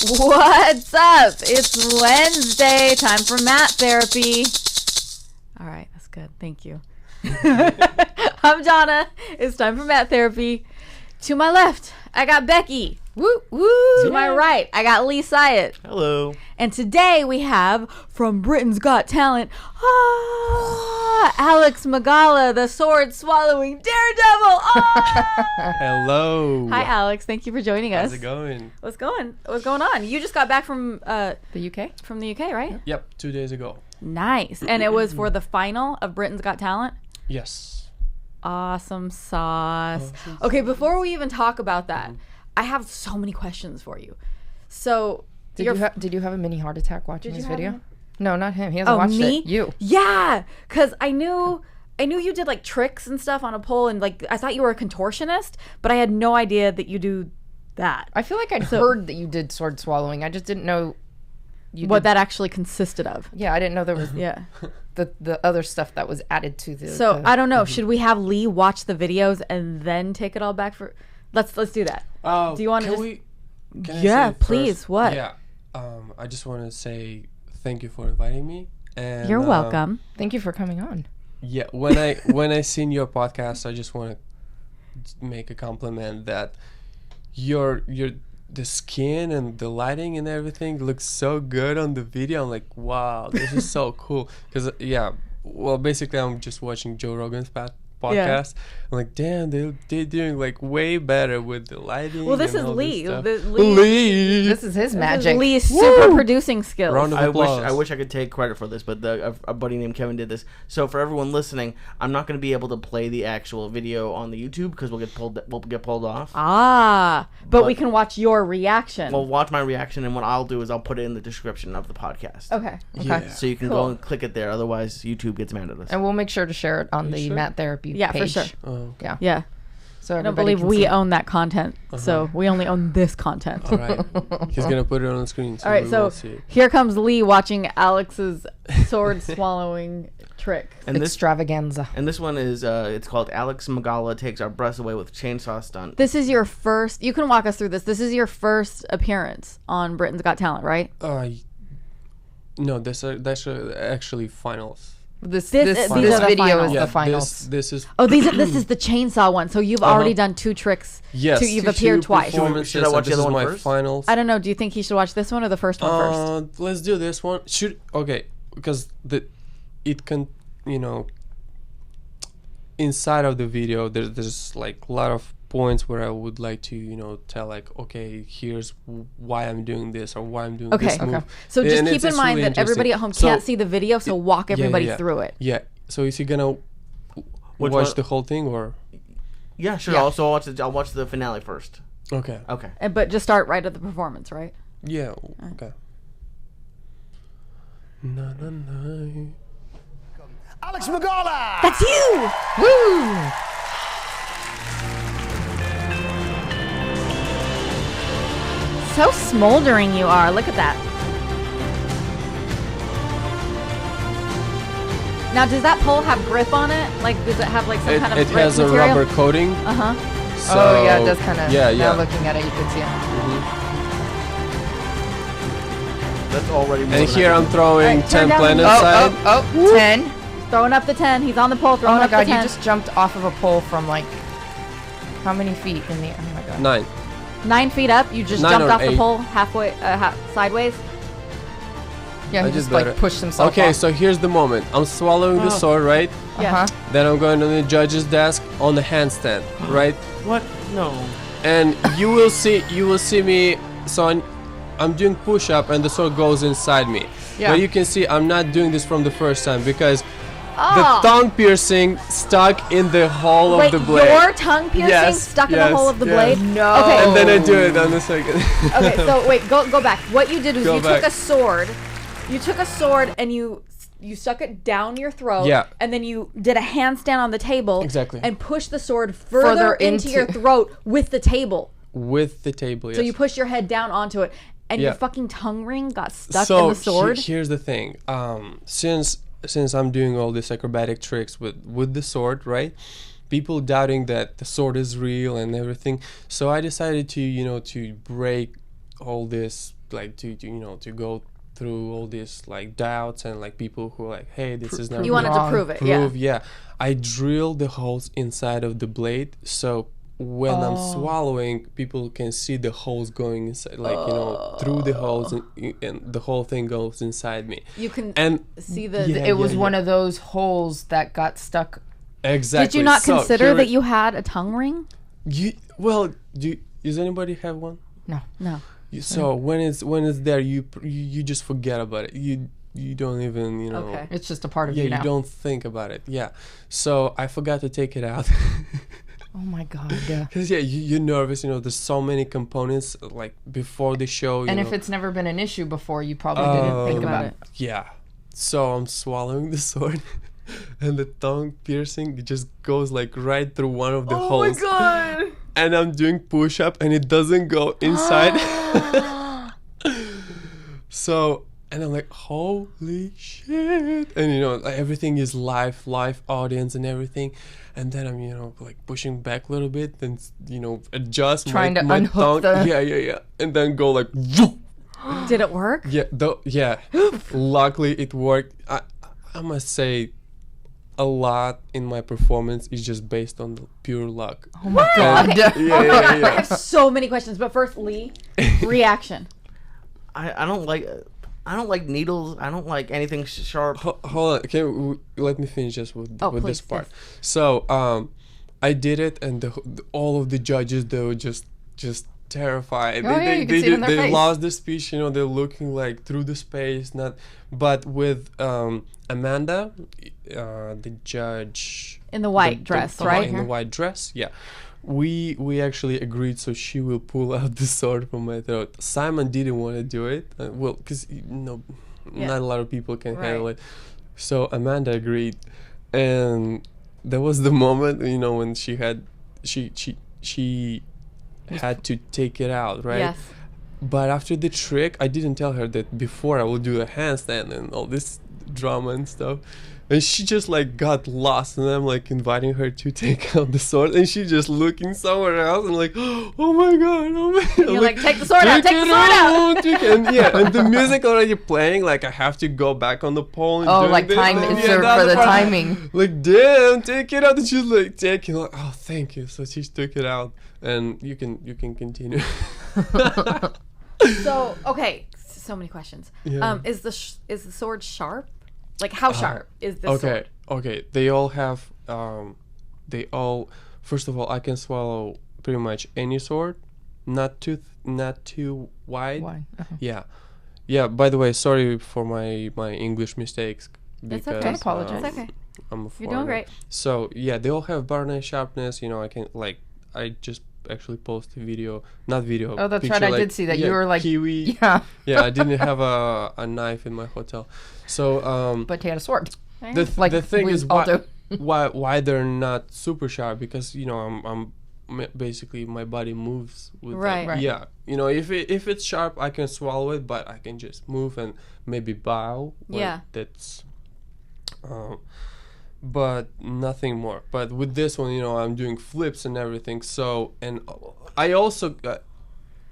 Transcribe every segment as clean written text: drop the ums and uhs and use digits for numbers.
What's up? It's Wednesday. Time for mat therapy. All right, that's good. Thank you. I'm Dawna. It's time for mat therapy. To my left, I got Becky. Woo woo. To my right, I got Lee Syatt. Hello. And today we have from Britain's Got Talent, Alex Magala, the sword-swallowing daredevil. Hello. Hi, Alex. Thank you for joining us. How's it going? What's going on? You just got back from The UK? From the UK, right? Yep, 2 days ago. Nice. And it was for the final of Britain's Got Talent? Yes. Awesome sauce. Okay, before we even talk about that, I have so many questions for you. So, Did you have a mini heart attack watching this video? One? No, not him. He hasn't watched me? it. You. Yeah, because I knew you did like tricks and stuff on a pole, and like I thought you were a contortionist, but I had no idea that you do that. I feel like I'd heard that you did sword swallowing. I just didn't know what that actually consisted of. Yeah, I didn't know there was the other stuff that was added to the. So I don't know. Should we have Lee watch the videos and then take it all back for? Let's do that. Do you want to? Yeah, please. First? What? Yeah. I just want to say thank you for inviting me. And you're welcome. Thank you for coming on. Yeah, when I seen your podcast, I just want to make a compliment that the skin and the lighting and everything looks so good on the video. I'm like, wow, this is so cool. Because basically I'm just watching Joe Rogan's podcast. Yeah. I'm like, damn, they're doing like way better with the lighting. Well, this and is all Lee. This stuff. Lee. This is his magic. Lee's super producing skills. Round of applause. I wish I could take credit for this, but a buddy named Kevin did this. So for everyone listening, I'm not going to be able to play the actual video on the YouTube because we'll get pulled off. But we can watch your reaction. Well, watch my reaction, and what I'll do is I'll put it in the description of the podcast. Okay. Yeah. So you can go and click it there. Otherwise, YouTube gets mad at us. And we'll make sure to share it on the mat therapy page. For sure. Oh. Yeah. So I don't believe can we see. own that content, so we only own this content. All right. He's going to put it on the screen. So All right, we so will see it. here comes Lee watching Alex's sword swallowing trick. And this Extravaganza. and this one is it's called Alex Magala Takes Our Breaths Away with Chainsaw Stunt. This is your first. You can walk us through this. This is your first appearance on Britain's Got Talent, right? No, that's actually finals. This these are the video finals. is the finals. This is This is the chainsaw one. So you've already done two tricks. yes. You've appeared twice. Should I watch the other one my first? finals. I don't know. Do you think he should watch this one or the first one first? Let's do this one. Because it can, inside of the video there's like a lot of points where I would like to tell like, okay, here's why I'm doing this or why I'm doing this move. So just And keep in it's mind really that everybody at home can't see the video, so walk everybody through it. Yeah. So is he gonna Which watch one? the whole thing or? Yeah, sure. Yeah. Also, I'll watch the finale first. Okay. Okay. But just start right at the performance, right? Yeah. Okay. Na, na, na. Alex Magala! That's you! Woo! So smoldering you are. Look at that. Now, does that pole have grip on it? Like, does it have like some kind of It grip has material? a rubber coating. Oh yeah, it does kind of. Yeah, Now yeah. looking at it, you can see it. That's already. more And than here I I'm can throwing Alright, turn 10 down the planet side. 10. Throwing up the 10. He's on the pole. Oh Throwing my up god, the you 10. just jumped off of a pole from like how many feet in the? Oh my god. 9. 9 feet up. You just 9 jumped or off the 8. pole halfway, sideways. Yeah, I he did just like better. pushed himself. Okay, off. so here's the moment. I'm swallowing the sword, right? Yeah. Then I'm going to the judge's desk on the handstand, right? What? No. And you will see me. So I'm doing push-up, and the sword goes inside me. Yeah. But you can see I'm not doing this from the first time because the tongue piercing stuck in the hole Wait, of the blade. your tongue piercing Yes, stuck in yes, the hole of the yes. blade? No. Okay. And then I do it on the second. Okay, so wait, go back. What you did was Go you back. took a sword. You took a sword and you stuck it down your throat. Yeah. And then you did a handstand on the table. Exactly. And pushed the sword further into your throat with the table. With the table, yes. So you pushed your head down onto it. And your Yeah. fucking tongue ring got stuck in the sword. Here's the thing. Since I'm doing all these acrobatic tricks with the sword, right? People doubting that the sword is real and everything. So I decided to, to break all this like to go through all these like doubts and like people who are like, hey, this is not You wanted to Wrong. prove it. yeah. I drilled the holes inside of the blade, so when I'm swallowing, people can see the holes going inside, like through the holes, and the whole thing goes inside me. You can And see the. yeah, It was one of those holes that got stuck. exactly. Did you not So consider here that you had a tongue ring? does anybody have one? No. So when it's there, you just forget about it. You don't even Okay. It's just a part of yeah, you now. you don't think about it. Yeah. So I forgot to take it out. Oh my god. Because you're nervous. There's so many components like before the show. And if it's never been an issue before, you probably didn't think about it. Yeah. So I'm swallowing the sword, and the tongue piercing just goes like right through one of the holes. Oh my god. And I'm doing push-up, and it doesn't go inside. So, and I'm like, holy shit. And like, everything is live audience and everything. And then I'm like pushing back a little bit and adjust Trying to my unhook tongue. the- Yeah. And then go like whoop. Did it work? Yeah. Luckily it worked. I must say a lot in my performance is just based on the pure luck. Oh my god. I have so many questions, but first, Lee, reaction. I don't like needles. I don't like anything sharp. Hold on, let me finish just with Please, this part. please. So I did it, and all of the judges, they were just terrified. Oh, yeah, you can see it in their they face. lost the speech. They're looking like through the space. But with Amanda, the judge In the white dress, right? In the white dress, yeah. We actually agreed, so she will pull out the sword from my throat. Simon didn't want to do it, because not a lot of people can handle it. So Amanda agreed, and that was the moment when she had to take it out, right? Yes. But after the trick, I didn't tell her that before I will do a handstand and all this drama and stuff. And she just like got lost, and I'm like inviting her to take out the sword, and she's just looking somewhere else, and like, oh my god. You're like, take the sword out, take the sword out. And the music already playing, like I have to go back on the pole. And Oh, doing like this, time and is for that's the part. timing. Like, damn, take it out. And she's like, take it. Like, oh, thank you. So she took it out, and you can continue. So, okay, so many questions. Yeah. Is the sword sharp? Like, how sharp is the sword? Okay. They all have. First of all, I can swallow pretty much any sword, not too wide. Why? Yeah. By the way, sorry for my English mistakes. It's Because, okay. Don't apologize. It's okay. I'm a You're doing foreigner. great. So yeah, they all have barney sharpness. I can I just actually posted not video. Oh, that's picture, right. I like, did see that. You were like, kiwi. yeah. Yeah, I didn't have a knife in my hotel. So But he had a sword. the thing we is all do. why they're not super sharp, because I'm basically my body moves with Right. Right. Yeah, if it's sharp, I can swallow it, but I can just move and maybe bow. Yeah. That's but nothing more. But with this one, I'm doing flips and everything. So, and I also got.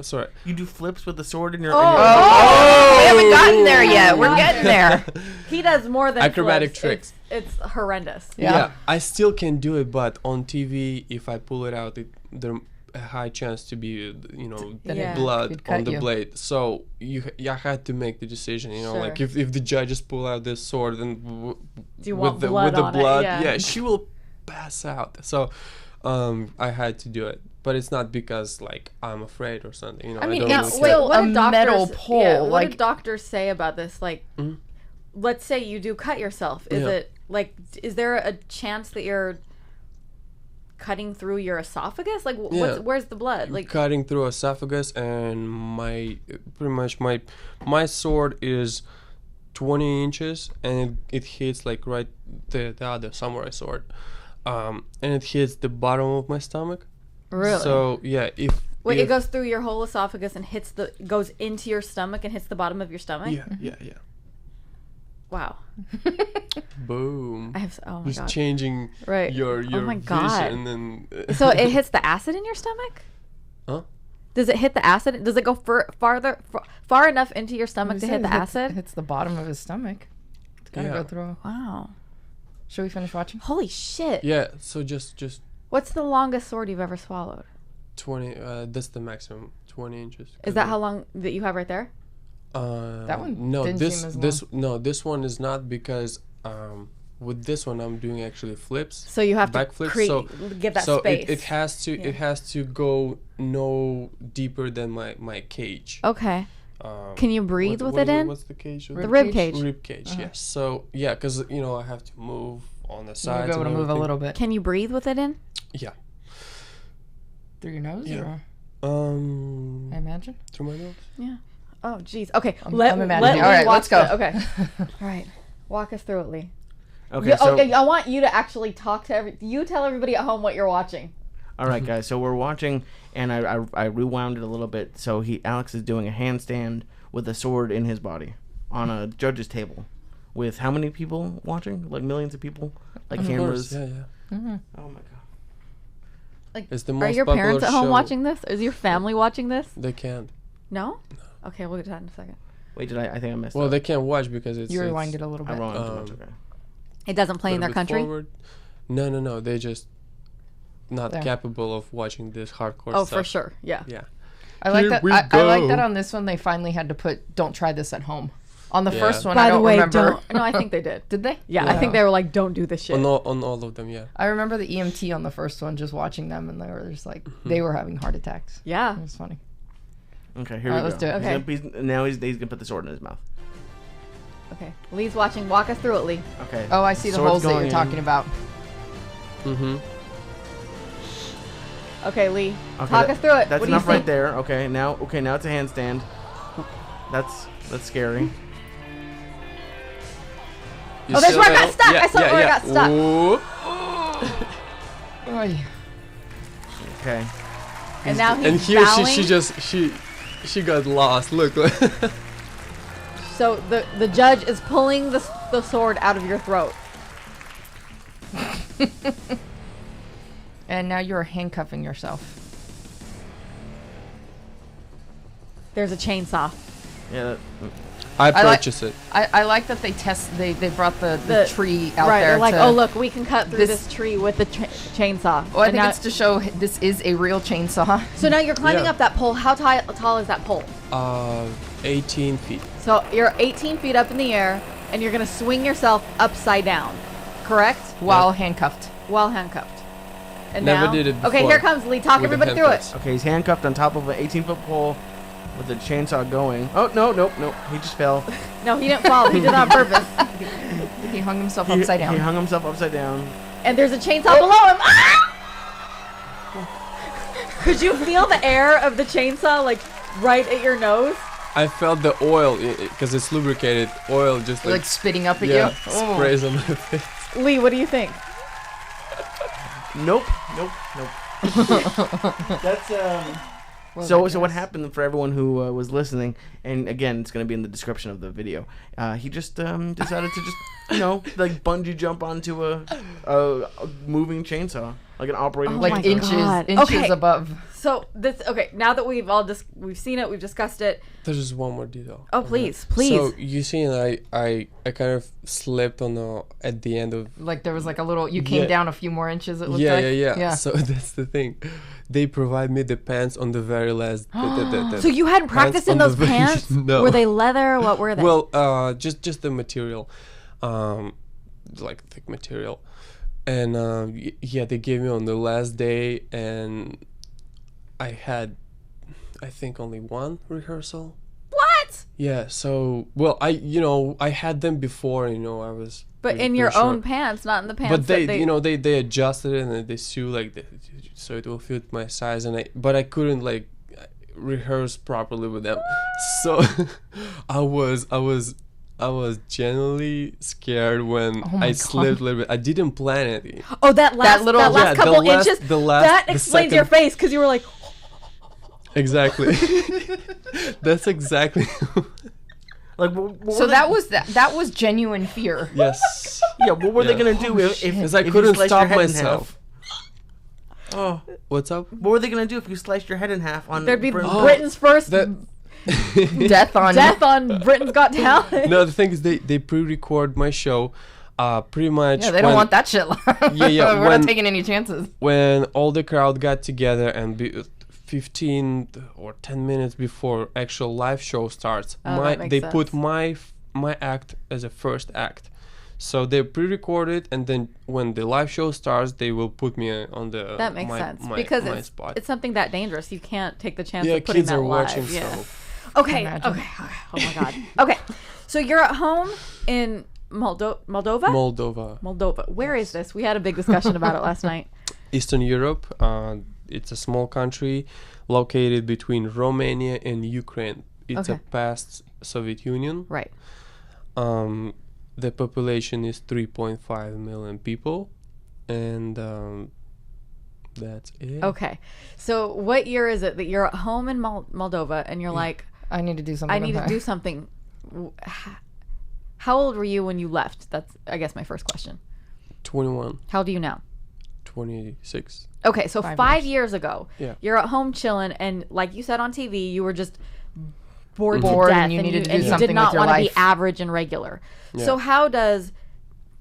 Sorry. You do flips with the sword in your. Oh, we haven't gotten there yet. We're getting there. He does more than Acrobatic flips. tricks. It's horrendous. Yeah. I still can do it, but on TV, if I pull it out, there's a high chance to be, That it blood could cut on the you. blade. So I had to make the decision, Sure. like if the judges pull out this sword and Do you want with blood the on it? blood, Yeah. she will pass out. So I had to do it. But it's not because like I'm afraid or something. I mean, don't it's really care. still a metal pole. What Like, did doctors say about this? Like, let's say you do cut yourself. Is Yeah. it like, is there a chance that you're cutting through your esophagus? Like, Yeah. where's the blood? Like, cutting through esophagus, and my sword is 20 inches, and it hits like right the other samurai sword, and it hits the bottom of my stomach. really? So yeah, Wait, if it goes through your whole esophagus and goes into your stomach and hits the bottom of your stomach? yeah. Wow. Boom. I have. Oh my Just god. changing Right. your Oh my God. vision and So it hits the acid in your stomach? huh? Does it hit the acid? Does it go far enough into your stomach to hit the acid? It hits the bottom of his stomach. It's gotta go through. Wow. Should we finish watching? Holy shit. Yeah. So just What's the longest sword you've ever swallowed? 20. That's the maximum. 20 inches. Is that how long that you have right there? That one No, didn't seem as long. this one is not because with this one I'm doing actually flips. So you have to backflips. give that so space. it has to go no deeper than my cage. Okay. Can you breathe with it in? What's the cage? The rib cage. Rib cage. Yes. So yeah, because I have to move on the You'll sides. be able to move a little bit. Can you breathe with it in? Yeah. Through your nose? Yeah. Or, I imagine. Through my nose. Yeah. Oh, jeez. Okay. I'm imagining. All right, let's go. Okay. All right. Walk us through it, Lee. Okay, okay, I want you to actually talk to you tell everybody at home what you're watching. All right, guys. So we're watching, and I rewound it a little bit. So Alex is doing a handstand with a sword in his body on a judge's table, with how many people watching? Like millions of people, like cameras. Yeah. Oh my god. Like, It's the most are your popular parents at home show. watching this? Is your family watching this? They can't. No. Okay, we'll get to that in a second. Wait, I think I messed Well, up. they can't watch because it's. You rewinded a little I bit. wrong too much. Okay. It doesn't play in their country. Forward. No. They're just not There. capable of watching this hardcore Oh, stuff. for sure. Yeah. Yeah. I like Here that. we I like go. that on this one they finally had to put "Don't try this at home." On the Yeah. first one, By I the don't way, remember. don't. No, I think they did. Did they? Yeah, I think they were like, "Don't do this shit." On all of them, yeah. I remember the EMT on the first one, just watching them, and they were just like they were having heart attacks. Yeah. It was funny. Okay, here All we right, go. let's do it. Okay. Now he's gonna put the sword in his mouth. Okay. Lee's watching. Walk us through it, Lee. Okay. Oh, I see the Sword's holes that going you're in. talking about. Mm-hmm. Okay, Lee. Okay, Talk us through it. That's What do you enough right think? there. Okay, now it's a handstand. That's scary. Oh, that's where I got stuck. I saw where I got stuck. Whoop. Oy. Okay. And now he's And here bowing. she got lost. Look. So the judge is pulling the sword out of your throat. And now you're handcuffing yourself. There's a chainsaw. Yeah. I like- purchased it. I like that they brought the tree out right, there. they're like, to, oh look, we can cut through This- this tree with the chainsaw. Well, I And think now- it's to show this is a real chainsaw. so now you're climbing Yeah. up that pole. How tall is that pole? 18 feet. So you're 18 feet up in the air, and you're gonna swing yourself upside down, correct? While handcuffed. While handcuffed. And Never now, did it okay, before here comes Lee. Talk with the everybody through it. handcuffs. Okay, he's handcuffed on top of an 18-foot pole with the chainsaw going. Oh no! He just fell. No, he didn't fall. He did it on purpose. He hung himself upside down. He hung himself upside down. And there's a chainsaw below him. Ah! Could you feel the air of the chainsaw like right at your nose? I felt the oil because it's lubricated. Oil just like spitting up at yeah, you. Oh. sprays on my face. Lee, what do you think? Nope. That's Well, So I what guess. happened for everyone who was listening, and again, it's going to be in the description of the video. He just decided to just, like bungee jump onto a moving chainsaw, like an operating my Like God. inches Okay. above. So this now that we've seen it, we've discussed it. There's just one more detail. Oh please, please. So you see, I kind of slipped on at the end of. Like there was like a little. You came Yeah. down a few more inches. It looked Yeah, like. yeah. So that's the thing. They provide me the pants on the very last. So you hadn't pants practiced in on the those very- pants? No. Were they leather? What were they? Well, just the material, like thick material, and yeah, they gave me on the last day, and I had, I think only one rehearsal. what? Yeah. So I had them before. I was. But pretty- in your pretty own short. pants, not in the pants. But they, that they adjusted it and then they sew so it will fit my size, but I couldn't like rehearse properly with them, so I was genuinely scared when Oh my I God. slipped a little bit. I didn't plan it. Oh, that last Yeah, couple the last- inches. the last- that the explains your second- face because you were like, Exactly. That's exactly. Like, what So were that was genuine fear. Yes. yeah. What were they Yeah. gonna do if Because I if you couldn't sliced your stop head in myself. Oh, What's up? what were they gonna do if you sliced your head in half on? There'd be Britain's- Britain's first Death on Britain's Got Talent. No, the thing is they pre-record my show, pretty much. Yeah, they don't want that shit live. Yeah, We're when- not taking any chances. When all the crowd got together and 15 or 10 minutes before actual live show starts, Oh, that makes they sense. put my act as a first act. So they pre-record, and then when the live show starts, they will put me on the That makes my, sense my, because my it's spot. something that dangerous. You can't take the chance Yeah, of putting kids that are live. watching, Yeah. so Okay. Imagine. Okay. Oh my God. Okay. So you're at home in Moldova. Moldova, Where is this? We had a big discussion about it last night. Eastern Europe. It's a small country located between Romania and Ukraine. It's a Okay. past Soviet Union. Right. The population is 3.5 million people, and that's it. Okay. So what year is it that you're at home in Moldova and you're like, I need to do something. I need to about do it. something? How old were you when you left? That's, I guess, my first question. 21, How old are you now? 26. Okay, so 5 years ago, Yeah. you're at home chilling, and like you said on TV, you were just bored to Bored death, and you needed to do you something did not with your want to be life. average and regular. So Yeah. how does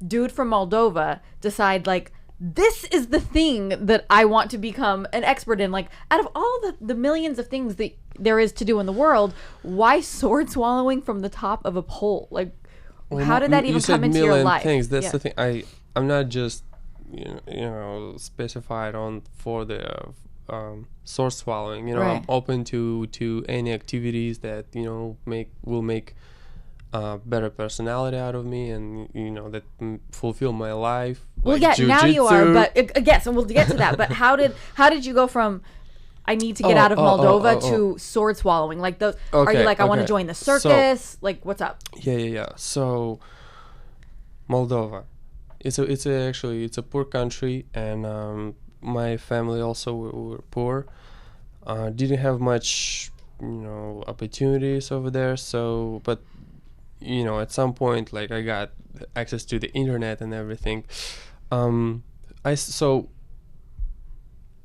dude from Moldova decide, like, this is the thing that I want to become an expert in? Like, out of all the millions of things that there is to do in the world, why sword swallowing from the top of a pole? Like, how did that You even said come into your million life? things. That's Yeah. the thing. I'm not just specified on for the sword swallowing. I'm Right. open to any activities that will make better personality out of me, and that fulfill my life. Well, like yeah, now you are, jujitsu. but yes, and we'll get to that. But how did you go from I need to get out of Moldova to sword swallowing? Like those, are you like, I want to join the circus? Like, what's up? Yeah. So Moldova, it's a poor country, and my family also were poor. Didn't have much opportunities over there. So, but at some point, like, I got access to the internet and everything.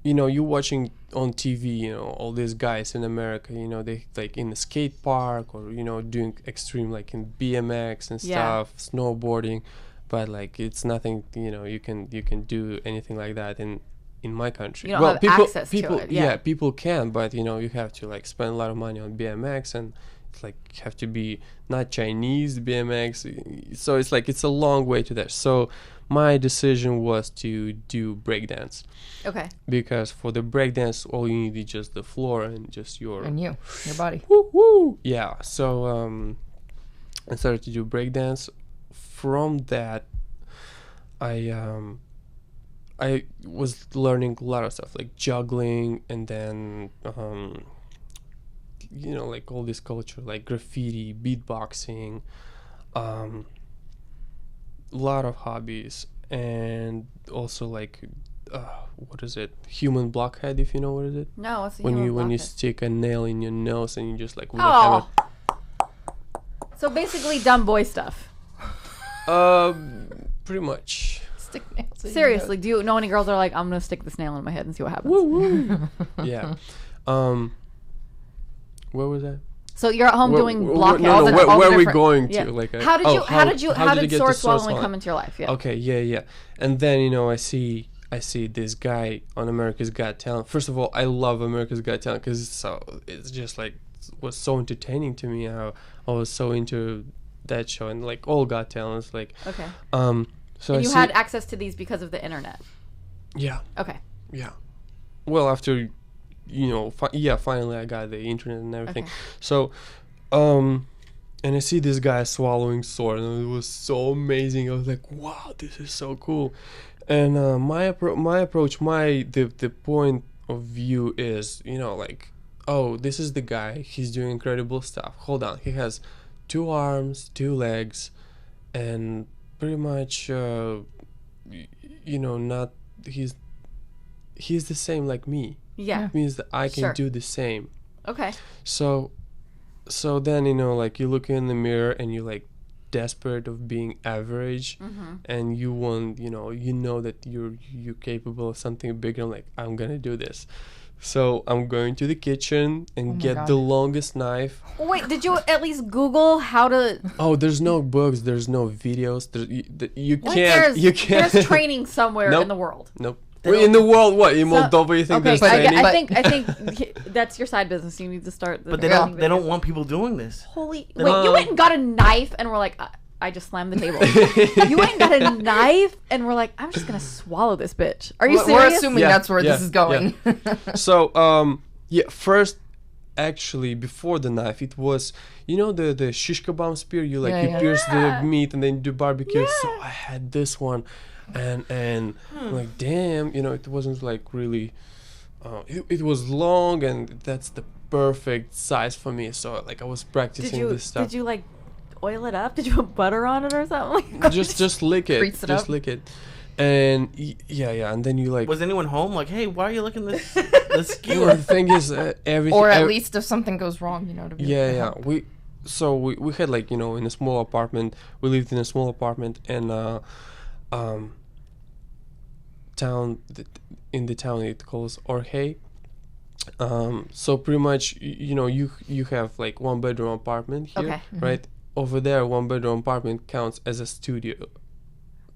You're watching on TV, all these guys in America, they like in the skate park or, doing extreme, like in BMX and stuff, snowboarding, but like it's nothing, you can do anything like that in my country. You don't have access to it, yeah. People can, but you have to like spend a lot of money on BMX, and it's like you have to be not Chinese BMX, so it's like it's a long way to there. So my decision was to do breakdance, Okay. because for the breakdance all you need is just the floor and just your your body. woo. Yeah, so I started to do breakdance. From that, I was learning a lot of stuff like juggling, and then like all this culture like graffiti, beatboxing, a lot of hobbies, and also like what is it, human blockhead, if you know what is it, No, what's the when human you blockhead? stick a nail in your nose and you just like with a hammer. So basically dumb boy stuff. Pretty much. Stick nails in your Seriously, do you know any girls that are like, I'm gonna stick this nail in my head and see what happens? Yeah. Where was that? So you're at home doing blockheads. No, and where all the are we different- going to? Yeah. Like, how did get sword to swallowing come into your life? Yeah. Okay, yeah. And then I see this guy on America's Got Talent. First of all, I love America's Got Talent because it's just like was so entertaining to me. How I was so into that show, and like all Got Talents, like Okay. So And I you see, had access to these because of the internet. yeah. Okay. Yeah. Well, after, finally I got the internet and everything. Okay. So, and I see this guy swallowing sword, and it was so amazing. I was like, wow, this is so cool. And my approach, the point of view is, like, oh, this is the guy. He's doing incredible stuff. Hold on. He has 2 arms, 2 legs, and pretty much, not, he's the same like me. Yeah. Means that I can Sure. do the same. Okay. So then, like, you look in the mirror and you like desperate of being average, and you want, you know that you're capable of something bigger. I'm like, I'm gonna do this. So I'm going to the kitchen and get the longest knife. Wait, did you at least Google how to? Oh, there's no books, there's no videos. You What? can't. There's training somewhere Nope. in the world. Nope. In the world, what? In Moldova, you think Okay, there's training? I think that's your side business. You need to start. But they don't want people doing this. Wait, you went and got a knife and we're like, I just slammed the table. You went and got a knife and we're like, I'm just gonna swallow this bitch. Are you serious? We're assuming that's where this is going. Yeah. So, first, actually, before the knife, it was, the shish kebab spear. You pierce the meat and then you do barbecue. Yeah. So I had this one, and I'm like, damn, it wasn't like really. It was long, and that's the perfect size for me. So like I was practicing this stuff. Did you like oil it up? Did you put butter on it or something? just lick it. Just lick it. And and then you like. Was anyone home? Like, hey, why are you licking this skewer? The thing is, everything. Or at least if something goes wrong, to be We had like in a small apartment. We lived in a small apartment, and in the town it calls Orhei. So pretty much, you have like 1-bedroom apartment here, right? Over there, 1-bedroom apartment counts as a studio.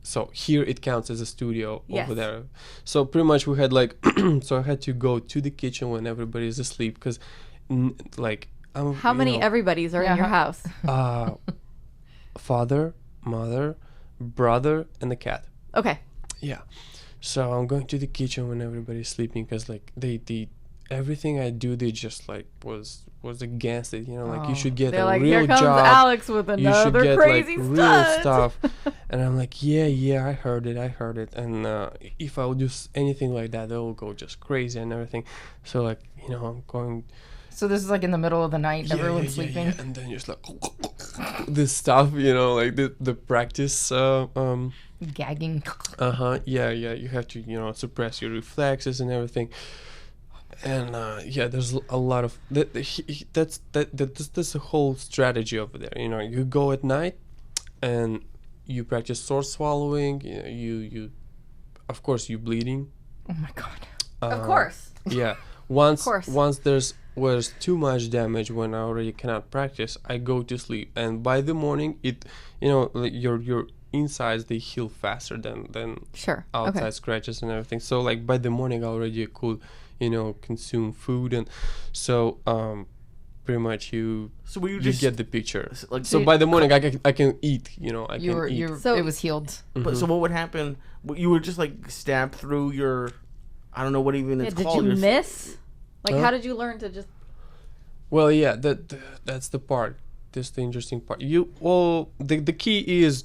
So here it counts as a studio over there. So pretty much we had like, so I had to go to the kitchen when everybody's asleep because, how many everybody's are in your house? Father, mother, brother, and the cat. Okay. Yeah. So I'm going to the kitchen when everybody's sleeping because like they everything I do, they just like was against it, like you should get a like, real here comes job. Alex with another you should get crazy like real stuff. And I'm like, yeah, I heard it, and if I'll do anything like that, they'll go just crazy and everything. So like, I'm going. So this is like in the middle of the night, everyone's sleeping. Yeah. And then you're just like this stuff, like the practice. Gagging. Yeah. You have to suppress your reflexes and everything. And there's a lot of that's a whole strategy over there. You go at night, and you practice sword swallowing. You of course you bleeding. Oh my god. Of course. Yeah. Once there's too much damage when I already cannot practice, I go to sleep, and by the morning like your insides, they heal faster than outside scratches and everything. So like by the morning I already could consume food, and so pretty much you get the picture. So by the morning I can eat. I can eat. So it was healed. Mm-hmm. But so what would happen? You would just like stab through your, I don't know what even it's called. Did you miss? Like how did you learn to just? Well, yeah, that's the part. That's the interesting part. The key is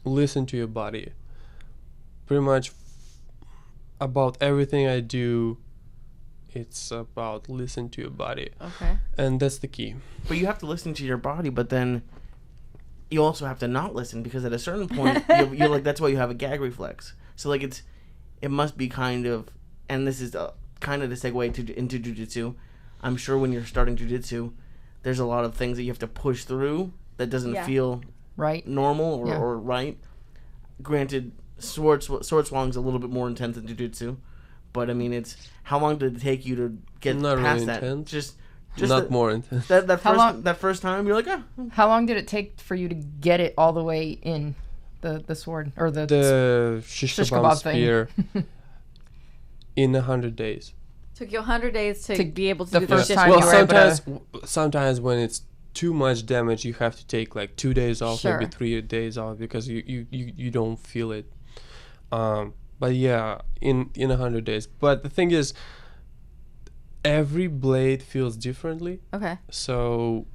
listen to your body. Pretty much about everything I do, it's about listen to your body. Okay. And that's the key. But you have to listen to your body, but then you also have to not listen, because at a certain point you're like, that's why you have a gag reflex. So like it must be kind of, and this is kind of the segue into jiu-jitsu. I'm sure when you're starting jiu-jitsu, there's a lot of things that you have to push through that doesn't feel right, normal or right. Granted, sword swallowing is a little bit more intense than jiu-jitsu, but I mean, it's how long did it take you to get not past really that? Intense. Just not more intense. That first time, you're like, ah. How long did it take for you to get it all the way in the sword or the shish kebab spear? In 100 days. Took you 100 days to be able to do first the time. Well, sometimes when it's too much damage, you have to take like 2 days off, maybe 3 days off, because you don't feel it. But yeah, in 100 days. But the thing is, every blade feels differently. Okay. So,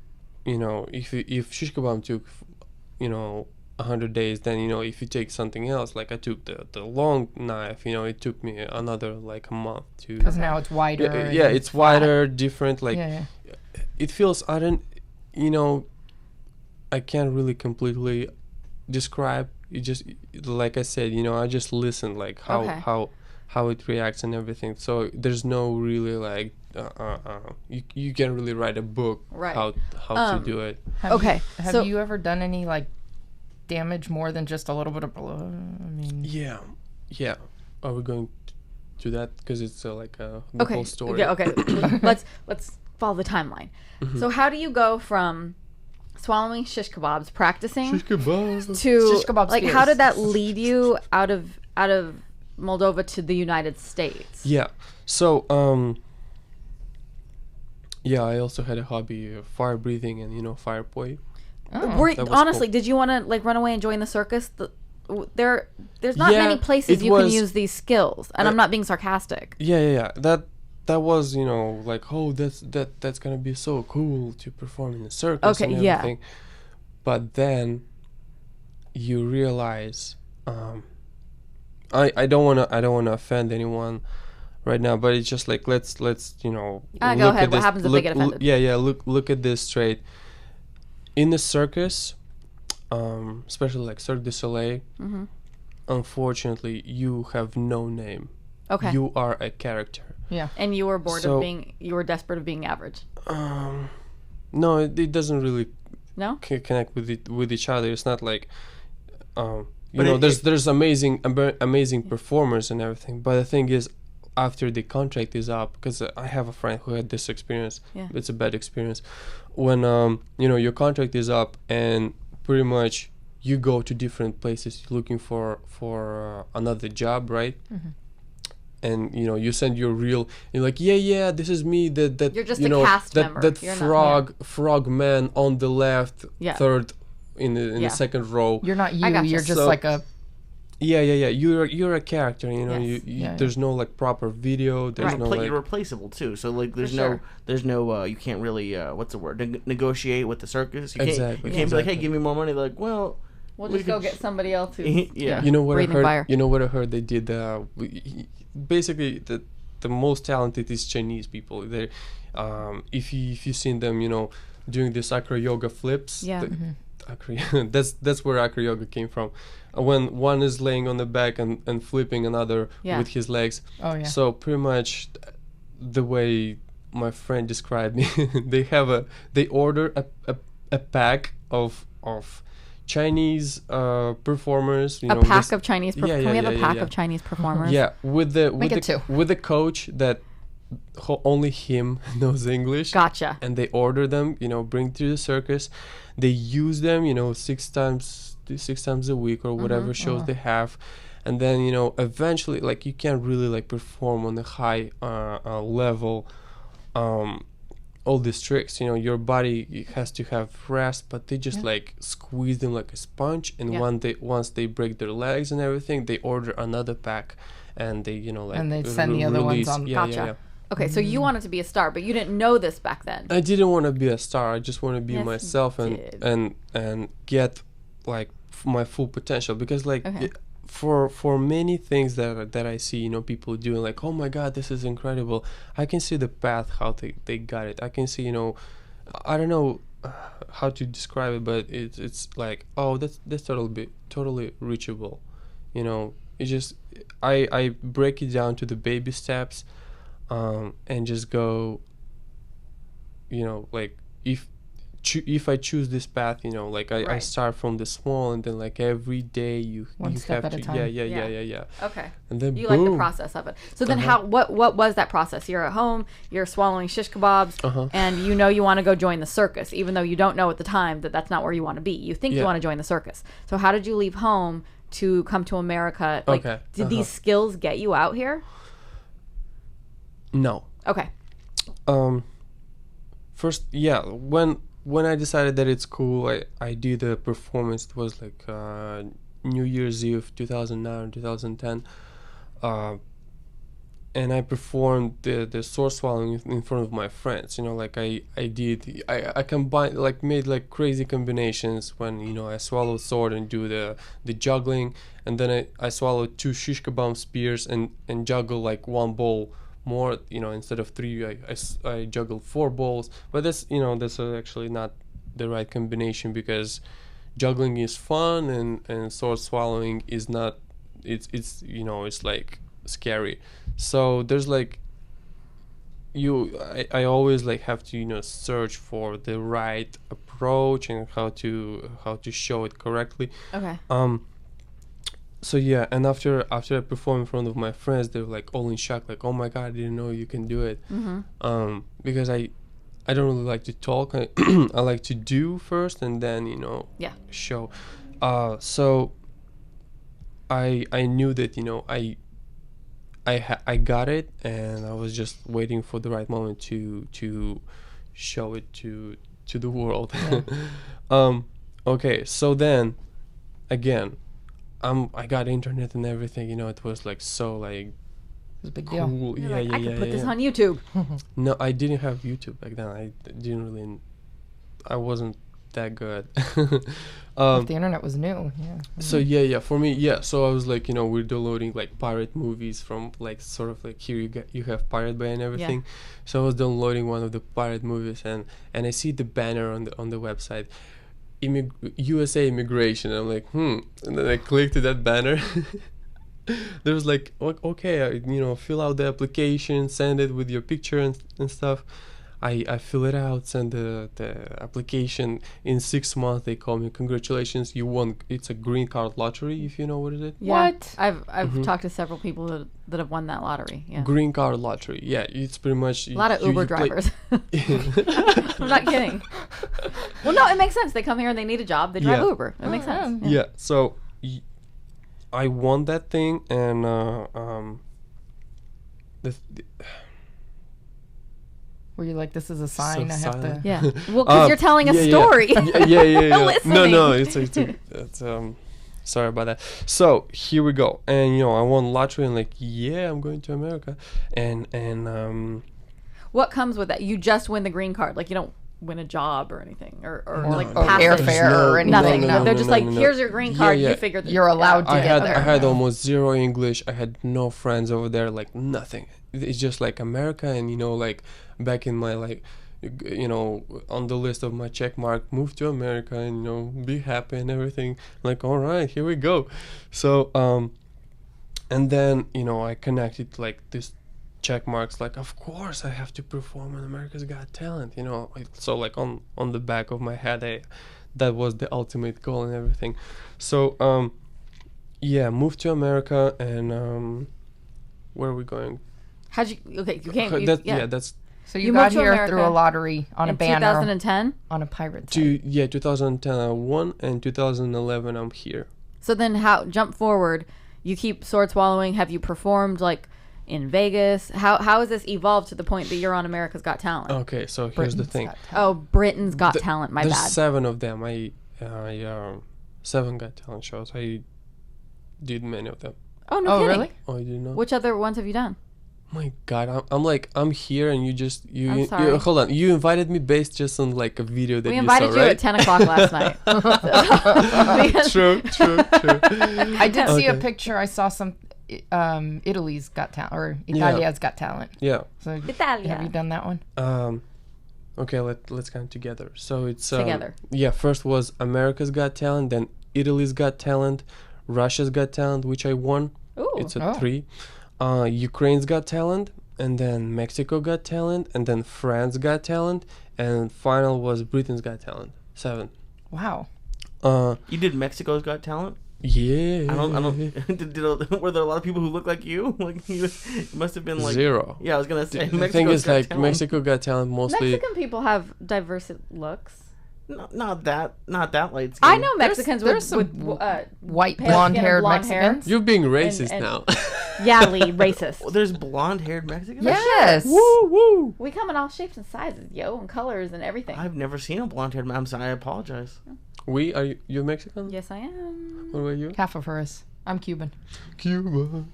if shish kebab took, 100 days, then if you take something else, like I took the long knife, it took me another like a month to, because now it's wider. Yeah, it's wider, different, like it feels, I can't really completely describe it. Just like I said, I just listen, like how it reacts and everything. So there's no really like you can't really write a book how to do it. Have you ever done any like damage more than just a little bit of blood? I mean, yeah. Are we going to that because it's like the whole story? Yeah, okay. let's follow the timeline. So how do you go from swallowing shish kebabs, practicing, Shish kebabs. to Shish kebab like spears. how did that lead you out of Moldova to the United States? Yeah. So I also had a hobby of fire breathing and fire poi. That was honestly, cool. Did you want to like run away and join the circus? There's not many places you can use these skills, and I'm not being sarcastic. Yeah. That was like, oh, that's gonna be so cool to perform in the circus and everything. But then you realize, I don't wanna offend anyone right now, but it's just like let's go ahead. What happens if they get offended? Look at this straight. In the circus, especially like Cirque du Soleil, unfortunately, you have no name. Okay. You are a character. yeah. And you were bored of being. You were desperate of being average. No, it doesn't really No. connect with each other. It's not like, But there's amazing performers and everything. But the thing is, after the contract is up, because I have a friend who had this experience. Yeah. It's a bad experience. When your contract is up and pretty much you go to different places looking for another job, right? And you send your reel. You're like, yeah, this is me. That You're just a cast member. That You're not- frog man on the left, third in the second row. You're not you. I gotcha. You're just So- like a. Yeah. You're a character. Yes. Yeah. There's no like proper video. There's Right. no like. You're replaceable too. So like, there's sure. no, you can't really, what's the word? Negotiate with the circus. You can't, Exactly. You can't be like, hey, Exactly. give me more money. They're like, well, We'll we just go could- get somebody else who. Yeah. You know what Breathing I heard? fire. You know what I heard? They did. Basically, the most talented is Chinese people. They, if you've seen them, doing this acro yoga flips. Yeah. That's where acro yoga came from. When one is laying on the back and flipping another Yeah. with his legs. Oh yeah. So pretty much the way my friend described me, they order a pack of Chinese performers. A pack of Chinese. Can we have a pack yeah. of Chinese performers? Yeah, with Make it two. the coach that only him knows English. Gotcha. And they order them, bring to the circus. They use them, 6 times a week or whatever shows they have. And then, eventually, like, you can't really like perform on a high level all these tricks. Your body has to have rest, but they just like squeeze them like a sponge. And once they break their legs and everything, they order another pack, and they like And they send the other ones on- Gotcha. Okay, so you wanted to be a star, but you didn't know this back then. I didn't want to be a star. I just want to be Yes, you myself did. and get like my full potential, because like Okay. for many things that I see people doing, like, oh my god, this is incredible. I can see the path how they got it. I can see I don't know how to describe it, but it's like, oh, that's totally reachable. It just I break it down to the baby steps. And just go, like if I choose this path, like I Right. start from the small, and then like every day you step have at a to time. yeah. Okay. And then You boom. like the process of it. So then what was that process? You're at home, you're swallowing shish kebabs, and you want to go join the circus, even though you don't know at the time that that's not where you want to be. You think you Yeah. want to join the circus. So how did you leave home to come to America? Like, Okay. did these skills get you out here? No. Okay. First, when I decided that it's cool, I did a performance. It was like New Year's Eve 2009 2010, and I performed the sword swallowing in front of my friends. Like I combined, like, made like crazy combinations when I swallowed sword and do the juggling, and then I swallowed 2 shish kebab spears and juggle like 1 ball more. Instead of 3, I juggled 4 balls. But that's actually not the right combination, because juggling is fun and sword swallowing is not. It's like scary. So there's like, I always like have to search for the right approach and how to show it correctly. Okay. So yeah, and after I performed in front of my friends, they were like all in shock, like, oh my god, I didn't know you can do it. Because I don't really like to talk. I like to do first and then show. So I knew that I got it, and I was just waiting for the right moment to show it to the world. Okay, so then again, I got internet and everything. It was like so like It was a big deal. cool. You're Yeah, like, yeah, I could yeah, put yeah. this on YouTube. No, I didn't have YouTube back then. I didn't really. I wasn't that good. If the internet was new, yeah. So yeah, for me, yeah. So I was like, we're downloading like pirate movies from like sort of like here you have Pirate Bay and everything. So I was downloading one of the pirate movies, and I see the banner on the website, USA immigration. And I'm like, and then I clicked to that banner. There was like, okay, fill out the application, send it with your picture and stuff. I fill it out, send the application. In 6 months, they call me, congratulations, you won. It's a green card lottery, if you know what it is. Yeah. What? I've talked to several people that have won that lottery. Yeah. Green card lottery. Yeah, it's pretty much A lot of Uber drivers. I'm not kidding. Well, no, it makes sense. They come here and they need a job. They drive Yeah. Uber. It makes sense. Yeah. So I won that thing, and Were you like, this is a sign? So I have silent. to. Yeah. Well, because you're telling a yeah, story. Yeah. Listening. No, it's sorry about that. So here we go, and I won lottery, and like, yeah, I'm going to America, and What comes with that? You just win the green card. Like, you don't win a job or anything, or like or passage. airfare or anything. Nothing. No. They're just like, no. here's your green card. Yeah. You figure that You're allowed to I get had there. I had almost zero English. I had no friends over there, like nothing. It's just like America, and like back in my like on the list of my check mark, move to America and be happy and everything. Like, all right, here we go. So and then I connected like this check marks, like, of course I have to perform on America's Got Talent. So like on the back of my head, that was the ultimate goal and everything. So yeah, moved to America, and where are we going? How'd you? Okay, you can't. That's So You you moved got to here America through a lottery on a in banner 2010. on a pirate site. 2010 I won, and 2011 I'm here. So then, jump forward? You keep sword swallowing. Have you performed like in Vegas? How has this evolved to the point that you're on America's Got Talent? Okay, so here's the Britain's thing. Got Talent. Oh, Britain's Got Talent. My There's bad. 7 of them. I 7 Got Talent shows. I did many of them. Oh no, Oh, kidding. really? Oh, you didn't know? Which other ones have you done? My God, I'm here, and I'm sorry. hold on. You invited me based just on like a video that We you invited saw, you right? at 10 o'clock last night. Because- True. I did see a Okay. picture. I saw some Italy's Got Talent or Yeah. Italia's Got Talent. Yeah. So Italia. have you done that one? Okay, let's come together. So it's Together. Yeah, first was America's Got Talent, then Italy's Got Talent, Russia's Got Talent, which I won. Ooh. It's a Oh. 3. Ukraine's Got Talent, and then Mexico Got Talent, and then France Got Talent, and final was Britain's Got Talent. 7. Wow. You did Mexico's Got Talent? Yeah. I don't. Were there a lot of people who look like you? Like you must have been like 0. Yeah, I was gonna say. The thing is, Got like, Talent. Mexico Got Talent mostly. Mexican people have diverse looks. Not that light skin. I know Mexicans there's with White pale skin and blonde-haired blonde hair. Mexicans. You're being racist and- now. Yeah, Lee, racist. Well, there's blonde-haired Mexicans. Yes. Woo! We come in all shapes and sizes, yo, and colors and everything. I've never seen a blonde-haired man. I'm sorry. I apologize. Are you Mexican? Yes, I am. What about you? Half of her is. I'm Cuban. Cuba.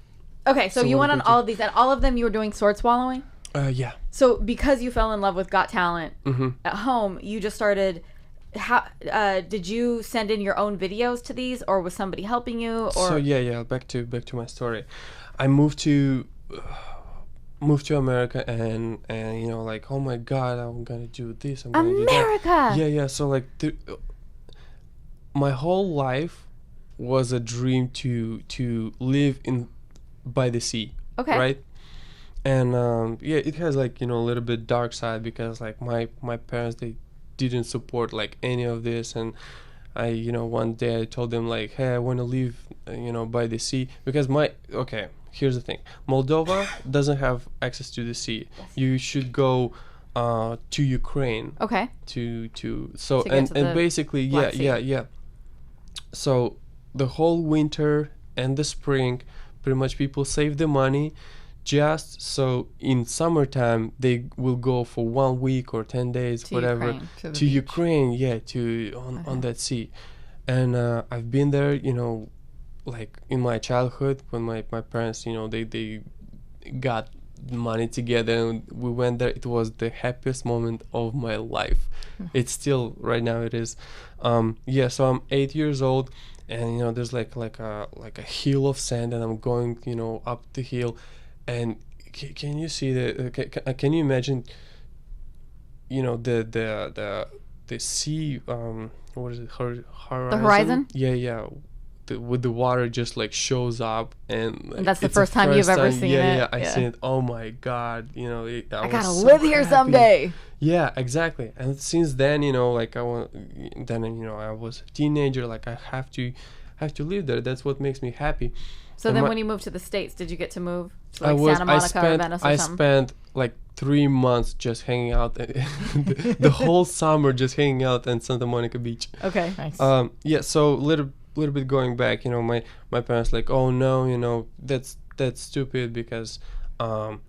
Okay, so you what went on about you? all of these, and all of them you were doing sword swallowing? Yeah. So because you fell in love with Got Talent Mm-hmm. at home, you just started. How did you send in your own videos to these, or was somebody helping you? Or So yeah. Back to my story. I moved to America, and like, oh my God, I'm gonna do this. I'm gonna do that. America. Yeah. So like, my whole life was a dream to live by the sea. Okay. Right. And yeah, it has like, you know, a little bit dark side because like my parents, they didn't support like any of this. And I, you know, one day I told them like, hey, I want to live, you know, by the sea, because okay, here's the thing. Moldova doesn't have access to the sea. You should go to Ukraine. Okay. So To get to and the basically Black Sea. yeah. So the whole winter and the spring, pretty much people save the money just so in summertime they will go for 1 week or 10 days, To whatever, Ukraine. To the to beach. Ukraine, yeah, on that sea. And I've been there, you know, like in my childhood when my parents, you know, they got money together and we went there. It was the happiest moment of my life. It's still right now it is. Yeah, so I'm 8 years old, and you know there's like a hill of sand, and I'm going, you know, up the hill. And can you see can you imagine, you know, the sea, what is it, horizon? The horizon? Yeah, with the water just like shows up, and like, And that's the it's first time you've ever time- seen yeah, it? yeah, I Yeah. seen it. Oh my god, you know, I was gotta so live here happy. someday. Yeah, exactly. And since then, you know, like then you know, I was a teenager, like I have to live there. That's what makes me happy. So And then my- when you moved to the States, did you get to move to like Santa Monica or Venice or I something? spent like 3 months just hanging out the whole summer just hanging out in Santa Monica Beach. Okay. Nice. Yeah, so little bit going back, you know, my parents like, oh no, you know, that's stupid because on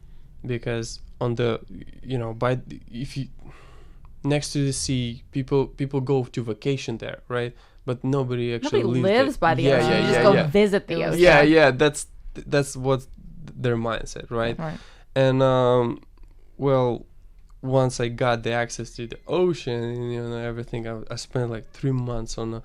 the, you know, if you next to the sea, people go to vacation there, right? But nobody actually Nobody lives lives by the yeah, ocean. Yeah, you yeah, just go yeah. visit the ocean. Yeah, that's what their mindset, right? Right. And well, once I got the access to the ocean and, you know, everything, I spent like 3 months on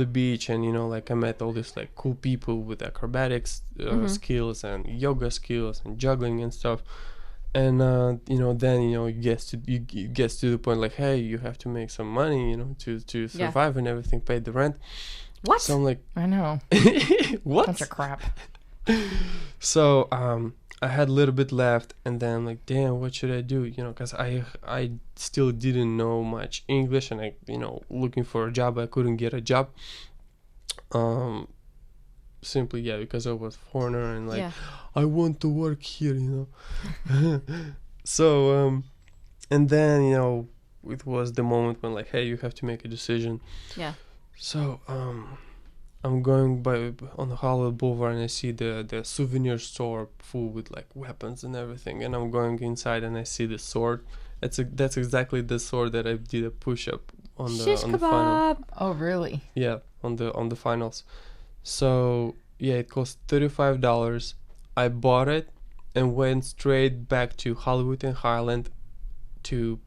the beach, and you know, like I met all these like cool people with acrobatics skills and yoga skills and juggling and stuff. And you know, then you know, you gets to the point like, hey, you have to make some money, you know, to survive and everything, pay the rent. What? So I'm like, I know. what? Bunch of crap. So I had a little bit left, and then I'm like, damn, what should I do? You know, because I still didn't know much English, and I, you know, looking for a job, I couldn't get a job. Simply, yeah, because I was foreigner, and like, Yeah. I want to work here, you know. So and then, you know, it was the moment when like, hey, you have to make a decision. Yeah. So I'm going on the Hollywood Boulevard, and I see the souvenir store full with like weapons and everything, and I'm going inside and I see the sword. That's exactly the sword that I did a push-up on the Shish on the final. kebab. Oh, really? Yeah, on the finals. So yeah, it cost $35. I bought it and went straight back to Hollywood and Highland to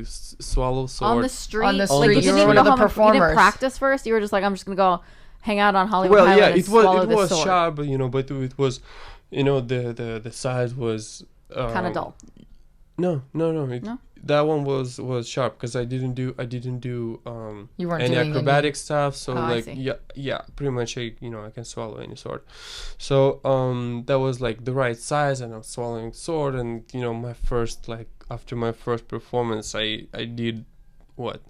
swallow sword. On the street. On the Like, street, you you didn't were even one go of the home. You didn't performers. practice first. You were just like, I'm just gonna go hang out on Hollywood Well, Highland yeah, and it swallow was this sword. sharp, you know, but it was, you know, the size was Kind of dull. No. No? That one was sharp because I didn't do You weren't any doing acrobatic stuff. So Oh, I like see. yeah, pretty much I can swallow any sword. So that was like the right size, and I'm swallowing sword, and you know, my first, like after my first performance, I did what,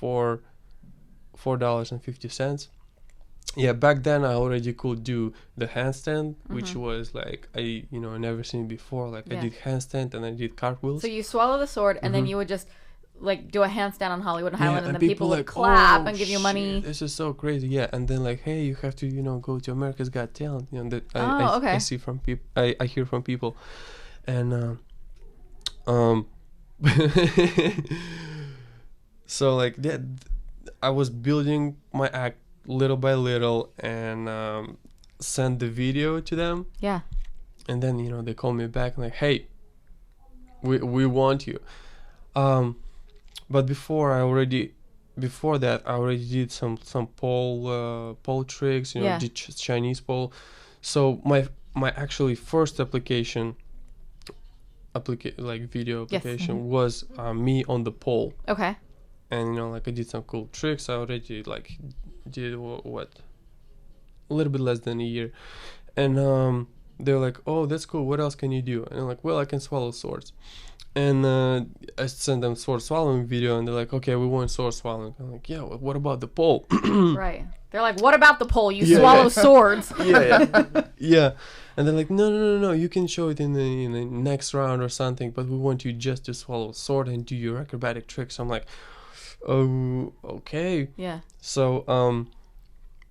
$4.50. Yeah, back then I already could do the handstand, which was like I never seen before. Like Yeah. I did handstand and I did cartwheels. So you swallow the sword, and then you would just like do a handstand on Hollywood and Yeah, Highland, and then people would like, clap "Oh, and give you money. shit, this is so crazy." Yeah, and then like, hey, you have to go to America's Got Talent. You know that Okay. I see from people. I hear from people, and so like that, I was building my act little by little, and sent the video to them, Yeah. and then they call me back and like, hey, we want you. But before that I already did some pole tricks, Yeah. did Chinese pole. So my actually first video application was me on the pole. Okay. And like I did some cool tricks. I already like did what a little bit less than a year, and they're like, oh, that's cool. What else can you do? And I'm like, well, I can swallow swords. And I sent them sword swallowing video, and they're like, okay, we want sword swallowing. I'm like, yeah, what about the pole? Right. They're like, what about the pole? You Yeah. swallow swords. Yeah. And they're like, no, you can show it in the next round or something, but we want you just to swallow a sword and do your acrobatic tricks. I'm like, oh, okay. Yeah. So,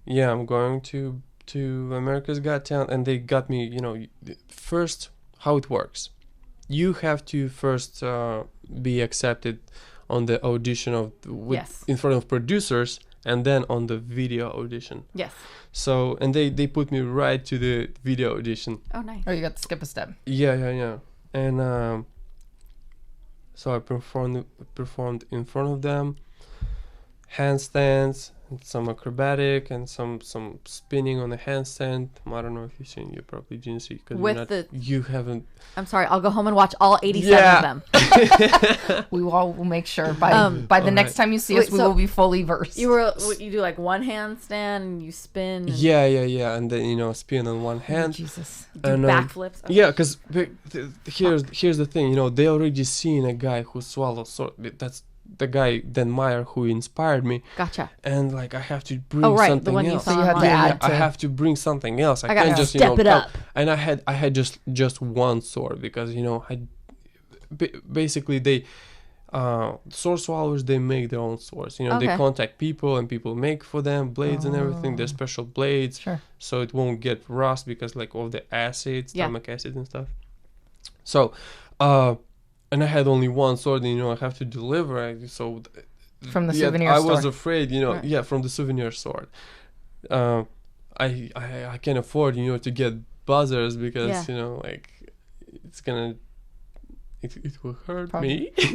yeah, I'm going to America's Got Talent, and they got me, first, how it works. You have to first be accepted on the audition Yes. in front of producers, and then on the video audition. Yes. So, and they put me right to the video audition. Oh, nice. Oh, you got to skip a step. Yeah. And so I performed in front of them, handstands, and some acrobatic, and some spinning on the handstand. I don't know if you've seen. You probably didn't see because you haven't. I'm sorry. I'll go home and watch all 87 of them. We will make sure by the next time you see us, we will be fully versed. You do like one handstand and you spin. And Yeah, and then spin on one hand. Jesus. do And, backflips. Oh. Yeah, because here's the thing. They already seen a guy who swallows sword. That's the guy Dan Meyer who inspired me. Gotcha. And like I have to bring Oh, right, something the one you else. saw So you had to online. add I to- have to bring something else. I I gotta can't just step it up. And I had just one sword because basically they sword swallowers, they make their own swords. They Okay. contact people and people make for them blades and everything. They're special blades, Sure. so it won't get rust because like of the acid, Yeah. stomach acid and stuff. So, and I had only one sword, and I have to deliver. So From the yeah, souvenir I store. was afraid, Right. yeah, from the souvenir sword. I can afford, to get buzzers because, Yeah. like it's gonna, it will hurt Probably. me.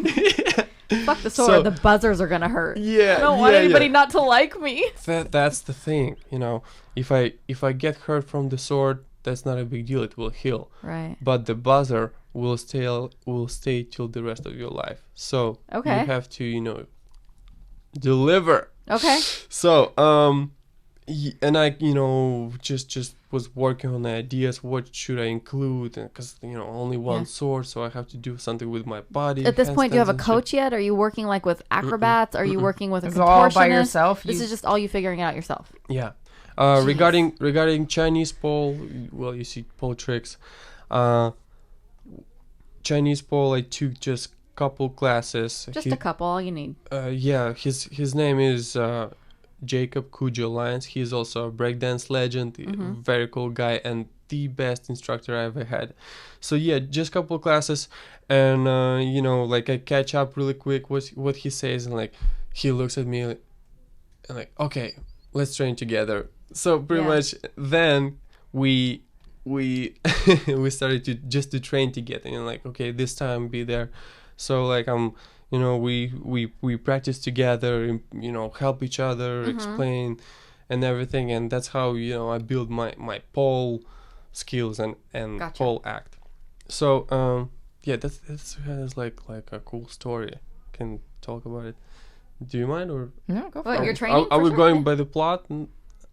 Fuck the sword. So- The buzzers are gonna hurt. Yeah, I don't want yeah, anybody yeah. not to like me. That's the thing, If I get hurt from the sword, that's not a big deal. It will heal. Right. But the buzzer will stay till the rest of your life. So Okay. you have to, deliver. Okay. So, and I, just was working on the ideas. What should I include? Because only one Yeah. sword, so I have to do something with my body. At this point, do you have a handstands and shit. coach yet? Are you working like with acrobats? Are you working with a It's all by contortionist? yourself. This is just all you figuring it out yourself. Yeah. Regarding Chinese pole, well, you see pole tricks. Chinese pole, I took just couple classes. Just a couple, all you need. Yeah, his name is Jacob Cujo Lyons. He's also a breakdance legend, very cool guy, and the best instructor I ever had. So yeah, just couple classes, and like I catch up really quick what he says, and like he looks at me and like, okay, let's train together. So pretty Yeah. much then we we started to train together, like, okay, this time be there. So like we practice together, help each other, explain and everything, and that's how I build my pole skills and Gotcha. pole act. So yeah, that's like a cool story. Can talk about it. Do you mind, or No, go for What, it. you're training? are for we sure? going Yeah. by the plot?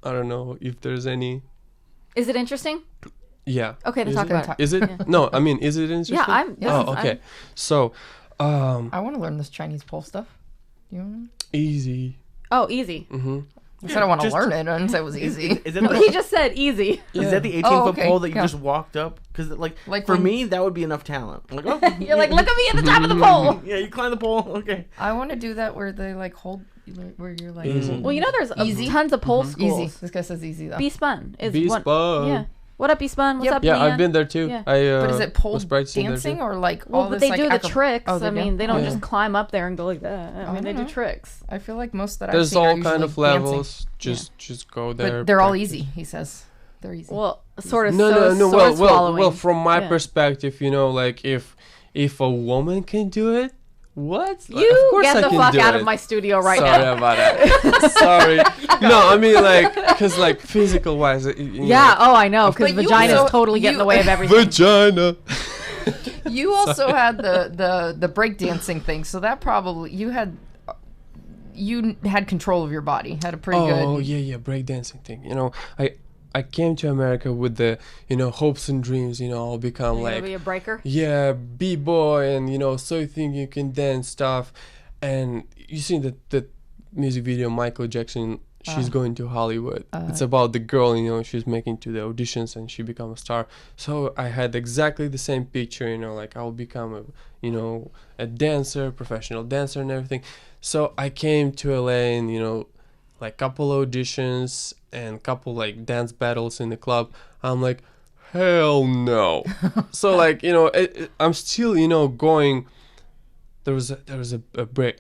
I don't know if there's any. Is it interesting? Yeah. Okay, then Is talk it? about it. Is it? No, I mean, is it interesting? Yeah, I'm. Oh, okay. So, I want to learn this Chinese pole stuff. You want easy. Oh, easy. Mm-hmm. I said I want to just- learn it. I didn't say it was easy. Is that He just said easy. Is that the 18 Oh, foot okay. pole that you Yeah. just walked up? Because like for when- me, that would be enough talent. I'm like, oh, You're like, look at me at the top of the pole. yeah, you climb the pole. Okay. I want to do that where they like hold, where you're like Easy. Well, there's Easy? tons of pole schools. easy. This guy says easy though. B Spun is Be one. spun. Yeah. What up, B Spun? What's Yep. up, Yeah, Leanne? I've been there too. Yeah. But is it pole was practicing there dancing too. or like Well, all but this they like do the acro- tricks. Oh, I mean, they don't Yeah. just climb up there and go like that. I mean, they do know. tricks. I feel like most that I've There's seen are all kind usually of levels. Just go there. but they're all practice. easy. He says they're easy. Well, sort of. No, so no. sword Well, swallowing. from my Yeah. perspective, like if a woman can do it, what? Like, You of course get I the can fuck do out it. of my studio right Sorry now. about that. Sorry. No, I mean because like physical wise. Yeah. Oh, I know. Because But you vagina's also- totally getting in you- the way of everything. Vagina. You also had the breakdancing thing, so that probably you had control of your body. Had a pretty Oh good. yeah, breakdancing thing. I came to America with the, hopes and dreams, I'll become You're like, gonna be a breaker. yeah, b-boy, and so you think you can dance stuff. And you see the music video, Michael Jackson, she's going to Hollywood. It's about the girl, she's making to the auditions and she become a star. So I had exactly the same picture, like I'll become a dancer, professional dancer and everything. So I came to LA and, like couple auditions and couple like dance battles in the club. I'm like, hell no. So like, I'm still, going. There was a break,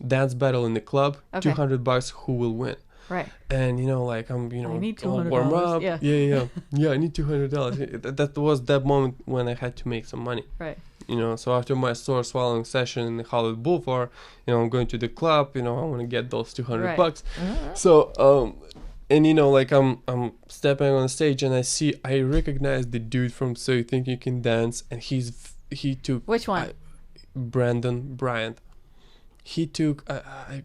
dance battle in the club. Okay. $200. Who will win? Right. And like I'm, I need all $200. warm up. Yeah. Yeah. I need $200. That was that moment when I had to make some money. Right. So after my sword swallowing session in the Hollywood Boulevard, I'm going to the club. I want to get those $200 bucks. So and like I'm stepping on the stage and I recognize the dude from So You Think You Can Dance, and he took Which one? Brandon Bryant. He took I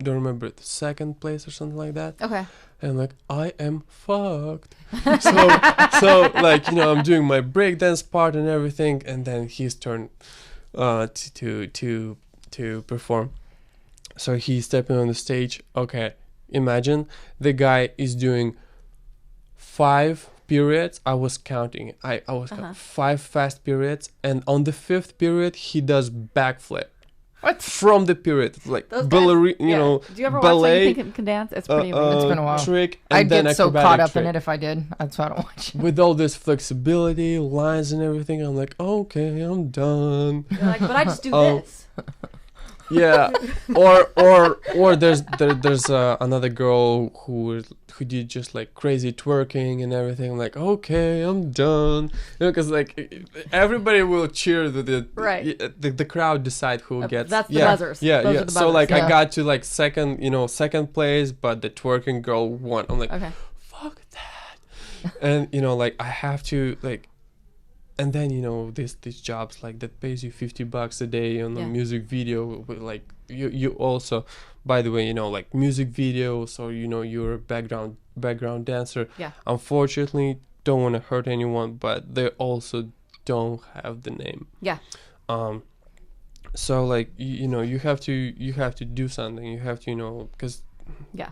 don't remember, the second place or something like that. Okay. And like, I am fucked. so like, I'm doing my breakdance part and everything, and then his turn to perform. So he's stepping on the stage. Okay, imagine the guy is doing 5 periods. I was counting. I was counting 5 fast periods, and on the 5th period he does backflip. What? From the period, like Those ballerina, Do you ever ballet, watch So You Think It Can Dance? It's pretty amazing. It's been a while. trick, and I'd then get so acrobatic caught up trick. in it if I did. That's why I don't watch it. With all this flexibility, lines and everything, I'm like, okay, I'm done. You're like, but I just do this. Yeah, or there's another girl who did just like crazy twerking and everything. I'm like, okay, I'm done. Because like everybody will cheer Right. the crowd decide who gets. That's the yeah, buzzers. Yeah, Those yeah. are the So like buzzers. I got to like second place, but the twerking girl won. I'm like, Okay. fuck that. And like I have to like. And then these jobs like that pays you $50 a day on a music video, but like you also, by the way, like music videos, or you're a background dancer. Yeah. Unfortunately, don't want to hurt anyone, but they also don't have the name. Yeah. So like you have to do something. You have to because. Yeah.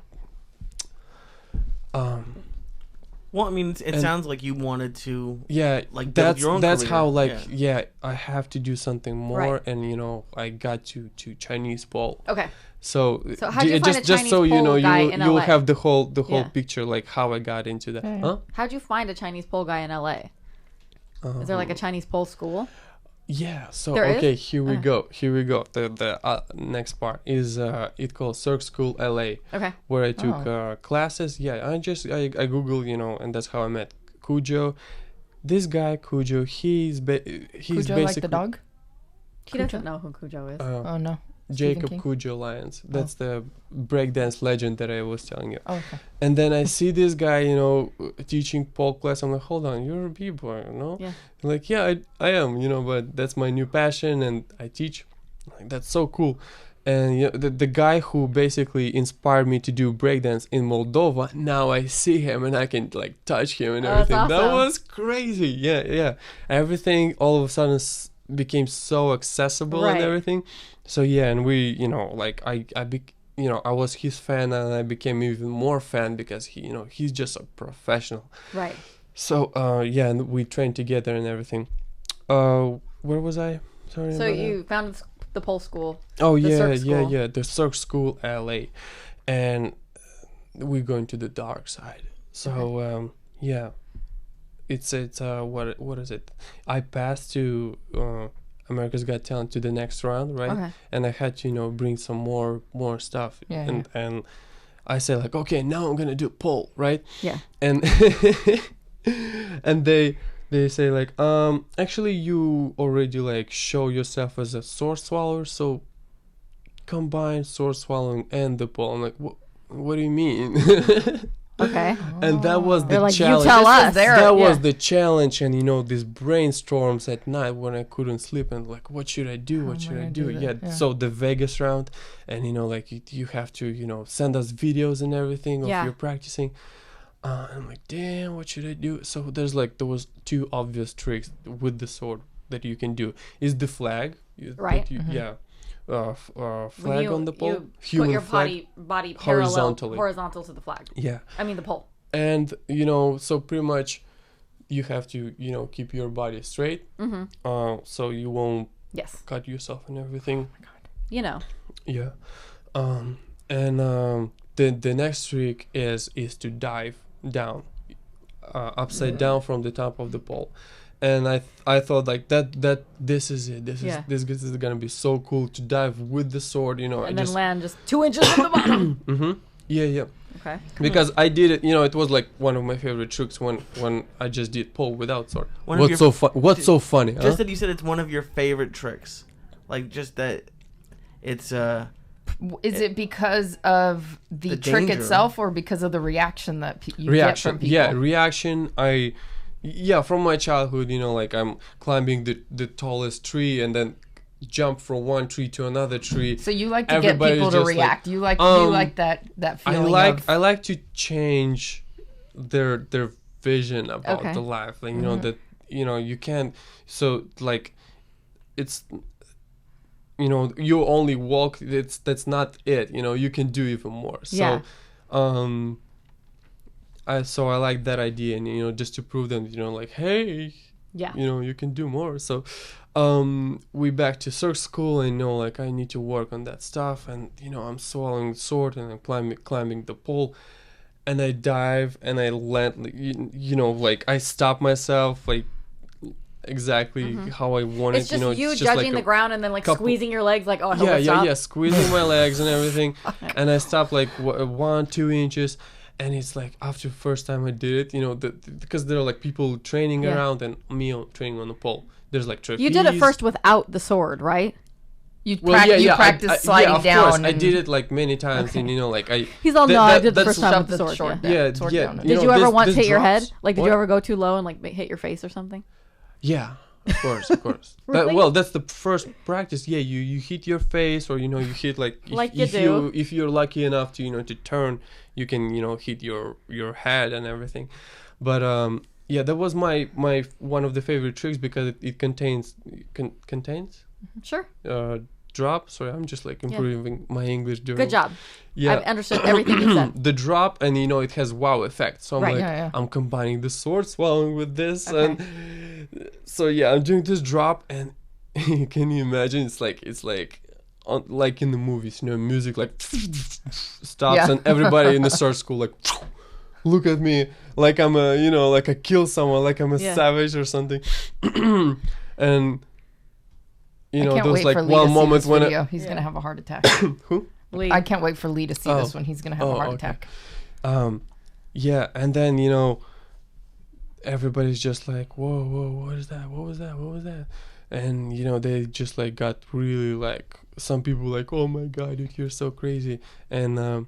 Well, I mean, it And- sounds like you wanted to. Yeah, Like, build your own that's career. how like Yeah. I have to do something more, Right. and I got to Chinese pole. Okay. So how'd you find a just so Chinese you know, pole guy in you'll LA? have the whole Yeah. picture, like how I got into that. Yeah. Huh? How'd you find a Chinese pole guy in LA? Is there like a Chinese pole school? Yeah. So There is? okay, here we go. The next part is it called Cirque School LA, Okay. where I took classes. Yeah, I Googled, and that's how I met Cujo. This guy Cujo, he's Cujo basically like the dog? He doesn't know who Cujo is. Oh no. Jacob King? Cujo Lyons. That's the breakdance legend that I was telling you. Oh, okay. And then I see this guy, teaching pole class. I'm like, hold on, you're a b-boy, Yeah. Like, yeah, I am, but that's my new passion, and I teach. Like, that's so cool. And the guy who basically inspired me to do breakdance in Moldova, now I see him and I can like touch him and Oh, that's everything. That awesome. was crazy. Yeah. Everything all of a sudden became so accessible Right. and everything. So yeah, and we, like I was his fan, and I became even more fan because he's just a professional. Right. So yeah, and we trained together and everything. Where was I? Sorry. So about that. you found the pole school. Oh the yeah, Cirque School. yeah, the Cirque School LA, and we're going to the dark side. So yeah, it's what is it? I passed to America's Got Talent to the next round, right? Okay. And I had to bring some more stuff, Yeah, and I said like, okay, now I'm gonna do pole, right? Yeah. And and they say like, actually you already like show yourself as a sword swallower, so combine sword swallowing and the pole. I'm like, what do you mean? Okay. And that was They're the like, challenge. you tell This us. is their- That was yeah. the challenge, and these brainstorms at night when I couldn't sleep, and like, what should I do? What am I should I gonna do? do Yeah. that? Yeah. So the Vegas round, and like you have to send us videos and everything of Yeah. your practicing. I'm like, damn, what should I do? So there was 2 obvious tricks with the sword that you can do. Is the flag, Right. yeah, flag on the pole, You human put your flag, body parallel, horizontally. horizontal to the flag. yeah, I mean the pole. and so pretty much you have to keep your body straight, so you won't Yes. cut yourself and everything. You know. Yeah, and the next trick is to dive down, upside down from the top of the pole, and I thought like that this is it. This is gonna be so cool to dive with the sword, and then land just 2 inches from the bottom. Yeah. Okay. Because I did it, it was like one of my favorite tricks when I just did pole without sword. One of What's so funny? Just that you said it's one of your favorite tricks, like just that it's Is it because of the trick danger. itself, or because of the reaction that you get from people? Yeah, reaction. From my childhood, like I'm climbing the tallest tree and then jump from one tree to another tree. So you like to get Everybody's people to just react. You like that feeling. I like to change their vision about Okay. the life. Like that you can't. So like, it's you only walk. That's not it. You can do even more. So, Yeah. I like that idea, and just to prove them, like, hey, Yeah. you can do more. So we back to circ school, and like I need to work on that stuff, and I'm swallowing sword and I'm climbing the pole, and I dive and I land, like I stop myself like exactly how I want It's it. just you it's judging like the ground and then like couple- squeezing your legs like, oh, I hope I yeah, stop. squeezing my legs and everything, and I stopped like 1-2 inches. And it's like after the first time I did it, because there are like people training Yeah. around and me training on the pole. There's like trapeze. You did it first without the sword, right? You I practice sliding of down. course. And I did it like many times, and like I. He's all, no, I did the that's first time shove with the the sword. sword Yeah. down. Sword yeah. down. Did you ever once hit your head? drops- Like, did What? you ever go too low and like hit your face or something? Yeah, of course. Really? That's the first practice. Yeah, you hit your face, or you hit like Like you do. if you're lucky enough to to turn, you can hit your head and everything. But that was my one of the favorite tricks because it contains Sure. drop. Sorry, I'm just like improving my English. Good job. Yeah, I've understood everything you said. the drop, and it has wow effect. So I'm Right. like, Yeah. I'm combining the sword swallowing with this, Okay. and so I'm doing this drop, and can you imagine? It's like like in the movies, music like stops, Yeah. and everybody in the circ school like look at me like I'm a like I kill someone, like I'm a Yeah. savage or something, and I can't there was wait like for Lee one to see moment this when video. He's gonna have a heart attack. who. Lee. I can't wait for Lee to see this Oh. one. He's gonna have a heart okay. attack. And then everybody's just like, whoa, what is that, what was that, and they just like got really like, some people like, oh my god, dude, you're so crazy. And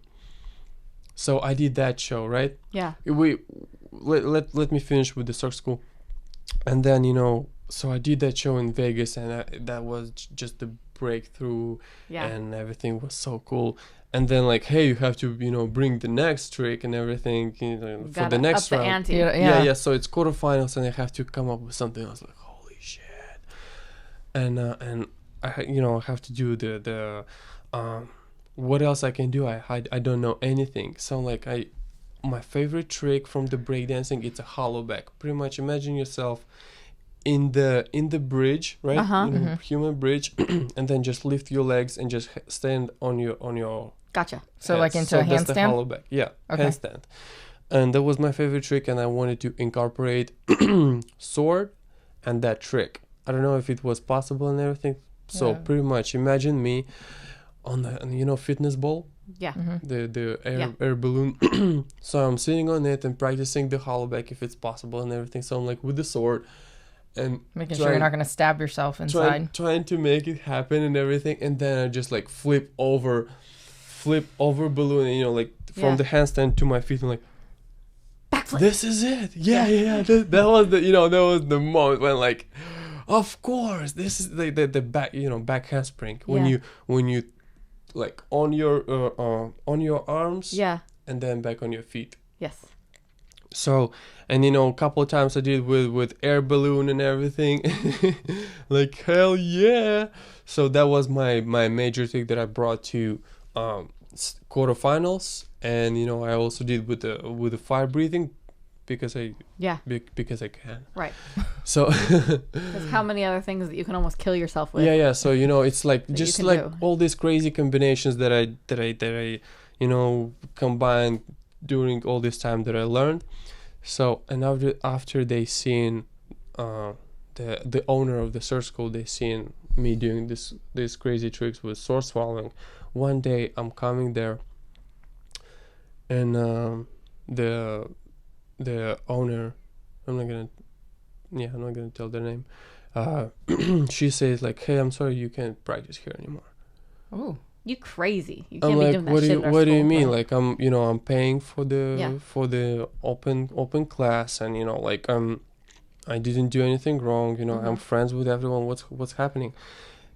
so I did that show, right? Yeah. Let me finish with the circ school, and then so I did that show in Vegas, and that was just the breakthrough. Yeah. And everything was so cool. And then like, hey, you have to bring the next trick and everything for Gotta the next up the round. ante. Yeah. So it's quarterfinals, and I have to come up with something. I was like, holy shit. And I have to do the what else I can do? I don't know anything. So like my favorite trick from the breakdancing, it's a hollow back. Pretty much imagine yourself in the bridge, right? Uh-huh. Human bridge, and then just lift your legs and just stand on your Gotcha. So head. like into So a that's the handstand. hollow back. Yeah, Okay. handstand. And that was my favorite trick, and I wanted to incorporate sword and that trick. I don't know if it was possible and everything. So Yeah. pretty much imagine me on the fitness ball, Yeah. the air, Yeah. air balloon. So I'm sitting on it and practicing the hollow back if it's possible and everything. So I'm like with the sword and Making sure you're not gonna stab yourself inside. trying to make it happen and everything, and then I just like flip over balloon, and like from Yeah. the handstand to my feet, and like Backflip. this is it. Yeah. That was the moment when like, of course, this is the back back handspring when Yeah. you like on your arms, Yeah. and then back on your feet. Yes. So, and a couple of times I did with air balloon and everything. Like, hell yeah. So that was my major thing that I brought to quarterfinals. And I also did with the fire breathing because I can. Right. So There's how many other things that you can almost kill yourself with. yeah. So it's like just like do. all these crazy combinations that I combined during all this time that I learned. So, and after they seen the owner of the surf school, they seen me doing these crazy tricks with sword swallowing. One day I'm coming there, and the owner, I'm not gonna tell their name. She says like, "Hey, I'm sorry, you can't practice here anymore." Oh. You crazy. You I'm can't be like, doing that what shit do you at our what do you school. mean? Right. Like I'm paying for the Yeah. for the open class, and like I didn't do anything wrong. I'm friends with everyone. What's happening?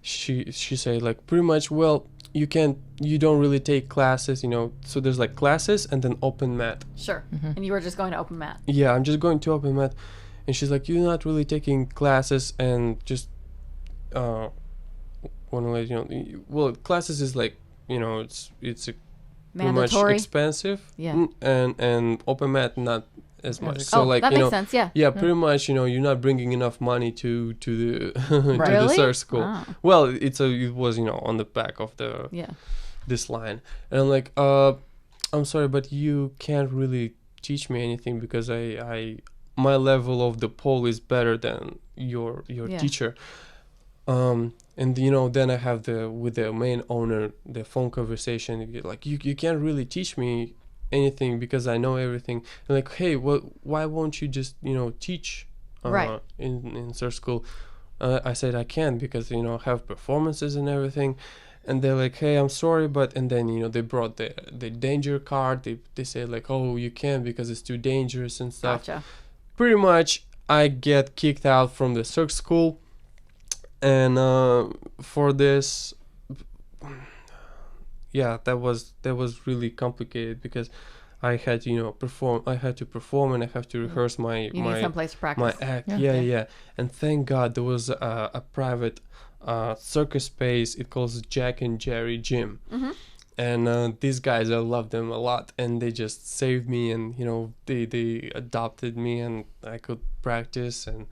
She said like pretty much, well, you don't really take classes. So there's like classes and then open mat. Sure. And you were just going to open mat. Yeah, I'm just going to open mat, and she's like, you're not really taking classes, and just want to let you know. Well, classes is like it's pretty much Mandatory. expensive. Yeah. And open mat not as much. So like that makes sense. Yeah. yeah, pretty much you're not bringing enough money to the to the Really? surf school. Oh. Well, it was on the back of the Yeah. this line, and I'm like, I'm sorry, but you can't really teach me anything because I my level of the pole is better than your teacher. And then I have with the main owner the phone conversation. Like, you can't really teach me anything because I know everything. And like, hey, why won't you just teach Right. in surf school? I said I can't because I have performances and everything. And they're like, hey, I'm sorry, but, and then they brought the danger card. They said like, oh, you can't because it's too dangerous and stuff. Gotcha. Pretty much I get kicked out from the surf school. And for this, yeah, that was really complicated because I had perform. I had to perform and I have to rehearse You need someplace to practice. my act. Yeah. And thank God there was a private circus space. It calls Jack and Jerry Gym. And these guys, I love them a lot, and they just saved me, and they adopted me, and I could practice. And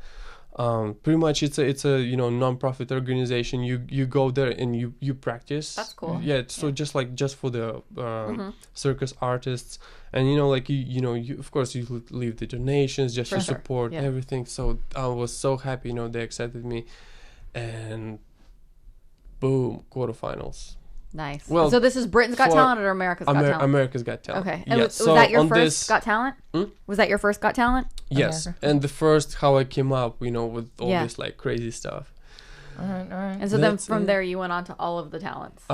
pretty much it's a non-profit organization. You go there and you practice. That's cool. Yeah, so just for the circus artists, and like you of course you leave the donations just For to sure. support Yeah. everything. So I was so happy they accepted me, and boom, quarterfinals. Nice. Well, so this is Britain's Got for Talent or America's Got Talent? America's Got Talent. Okay. And Yeah, was so that your on first this- Got Talent? Was that your first Got Talent? Yes, America. and the first how I came up, with all Yeah. this like crazy stuff. All right. And so then That's from it. there you went on to all of the talents.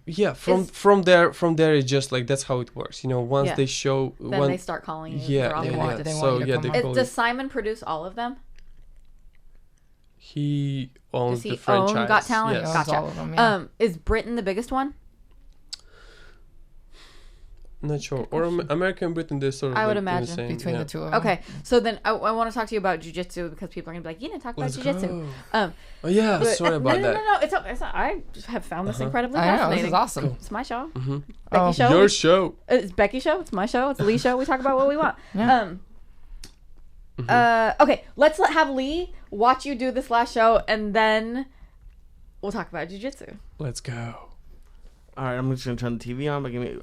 Yeah, Is- from there it's just like that's how it works. Once Yeah. they show Then they start calling you. yeah, for all yeah, the yeah. ones. They want So you to yeah, come they up. call Does you. Simon produce all of them? He owns Does he the franchise. own Got Talent? Yes. Owns Gotcha. all of them, yeah. Is Britain the biggest one? Not sure. Or American Britain, they're sort of I would like doing imagine. the same, Between yeah. the two of them. Okay, so then I want to talk to you about jujitsu because people are gonna be like, you didn't talk about Let's jujitsu. go. Oh yeah, But- sorry about no, that. No, it's not. I just have found this incredibly I know, fascinating. this is awesome. It's my show. Mm-hmm. Becky Oh. show. Your show. It's Becky's show. It's my show. It's Lee's show. We talk about what we want. Yeah. Okay, let's have Lee watch you do this last show, and then we'll talk about jujitsu. Let's go. All right, I'm just gonna turn the TV on, but give me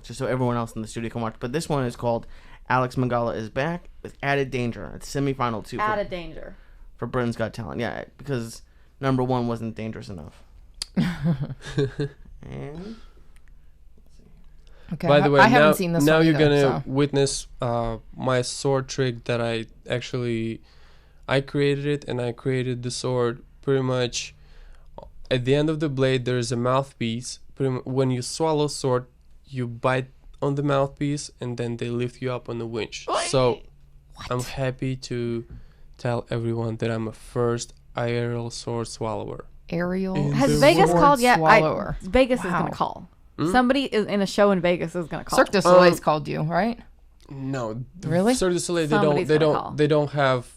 just so everyone else in the studio can watch. But this one is called Alex Magala is back with Added Danger. It's semifinal 2 Added danger. for Britain's Got Talent. Yeah, because number 1 wasn't dangerous enough. And Okay. By the way, I haven't now, seen this now one you're either, gonna so. witness my sword trick that I created it, and I created the sword pretty much. At the end of the blade, there is a mouthpiece. When you swallow sword, you bite on the mouthpiece, and then they lift you up on the winch. So I'm happy to tell everyone that I'm a first aerial sword swallower. Aerial. In Has the Vegas sword called yet? swallower. Vegas is Wow. gonna call. Somebody is in a show in Vegas is gonna call. Cirque du Soleil's called you, right? No. Really? Cirque du Soleil, Somebody's they gonna call. don't have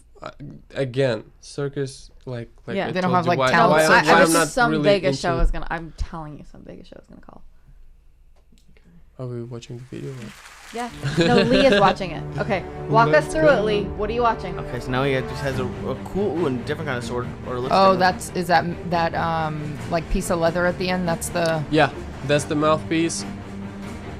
again circus like Yeah. I They don't told have, you, like, why, talent why, search. why I I'm was not some really Vegas into show it. is gonna. I'm telling you, some Vegas show is gonna call. Are we watching the video? Yeah. No, Lee is watching it. Okay, walk us Let's through go. it, Lee. What are you watching? Okay, so now he just has a cool and different kind of sword. Or looks Oh, different. is that like piece of leather at the end? That's the. Yeah, that's the mouthpiece.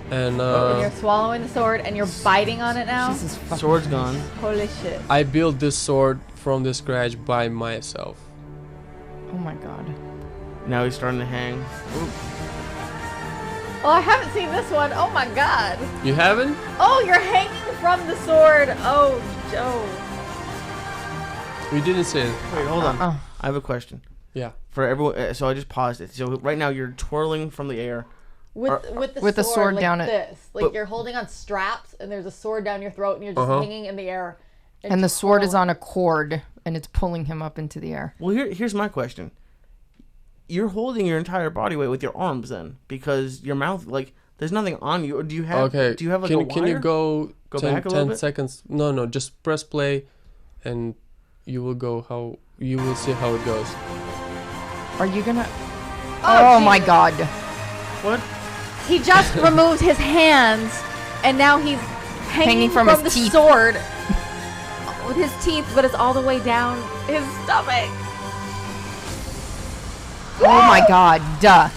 And And you're swallowing the sword and you're biting on it now. Jesus fucking. Sword's gone. Holy shit! I built this sword from the scratch by myself. Oh my god. Now he's starting to hang. Ooh. Oh, I haven't seen this one. Oh my god! You haven't? Oh, you're hanging from the sword. Oh, Joe. You didn't say it. Wait, hold on. Uh-uh. I have a question Yeah. for everyone. So I just paused it. So right now you're twirling from the air. With the sword like down it. this. Like But- you're holding on straps and there's a sword down your throat and you're just hanging in the air. And the sword is on a cord, and it's pulling him up into the air. Well, here's my question. You're holding your entire body weight with your arms then, because your mouth, like, there's nothing on you. Or do you have? Okay. Do you have like can, a wire? Can you go 10, back a little 10 bit? seconds? No, just press play, and you will see how it goes. Are you gonna? Oh my Jesus. god. What? He just removed his hands and now he's hanging from from his the teeth. sword with his teeth, but it's all the way down his stomach. Oh my god. Duh.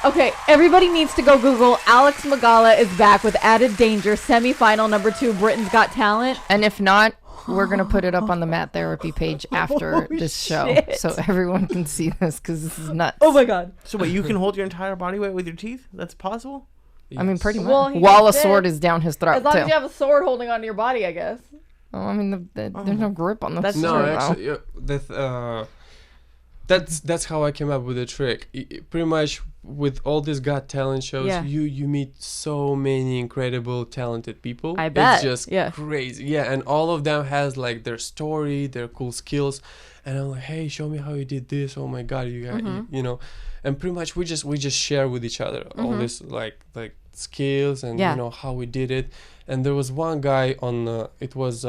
Okay, everybody needs to go Google Alex Magala is back with Added Danger semifinal number 2 Britain's Got Talent. And if not, we're gonna put it up on the Matt Therapy page after this show, shit. so everyone can see this because this is nuts. Oh my god. So wait, you can hold your entire body weight with your teeth? That's possible? I mean, pretty much. Well, he While a just sword did. is down his throat As long too. as you have a sword holding onto your body, I guess. Oh, I mean, there's no grip on the That's sword. No, true. actually, that's how I came up with the trick. Pretty much with all these Got Talent shows, Yeah. you meet so many incredible, talented people. I bet, It's just yeah. crazy. Yeah, and all of them has like their story, their cool skills, and I'm like, hey, show me how you did this. Oh my god, you got you know, and pretty much we just share with each other all this like skills and Yeah. you know how we did it. And there was one guy on it was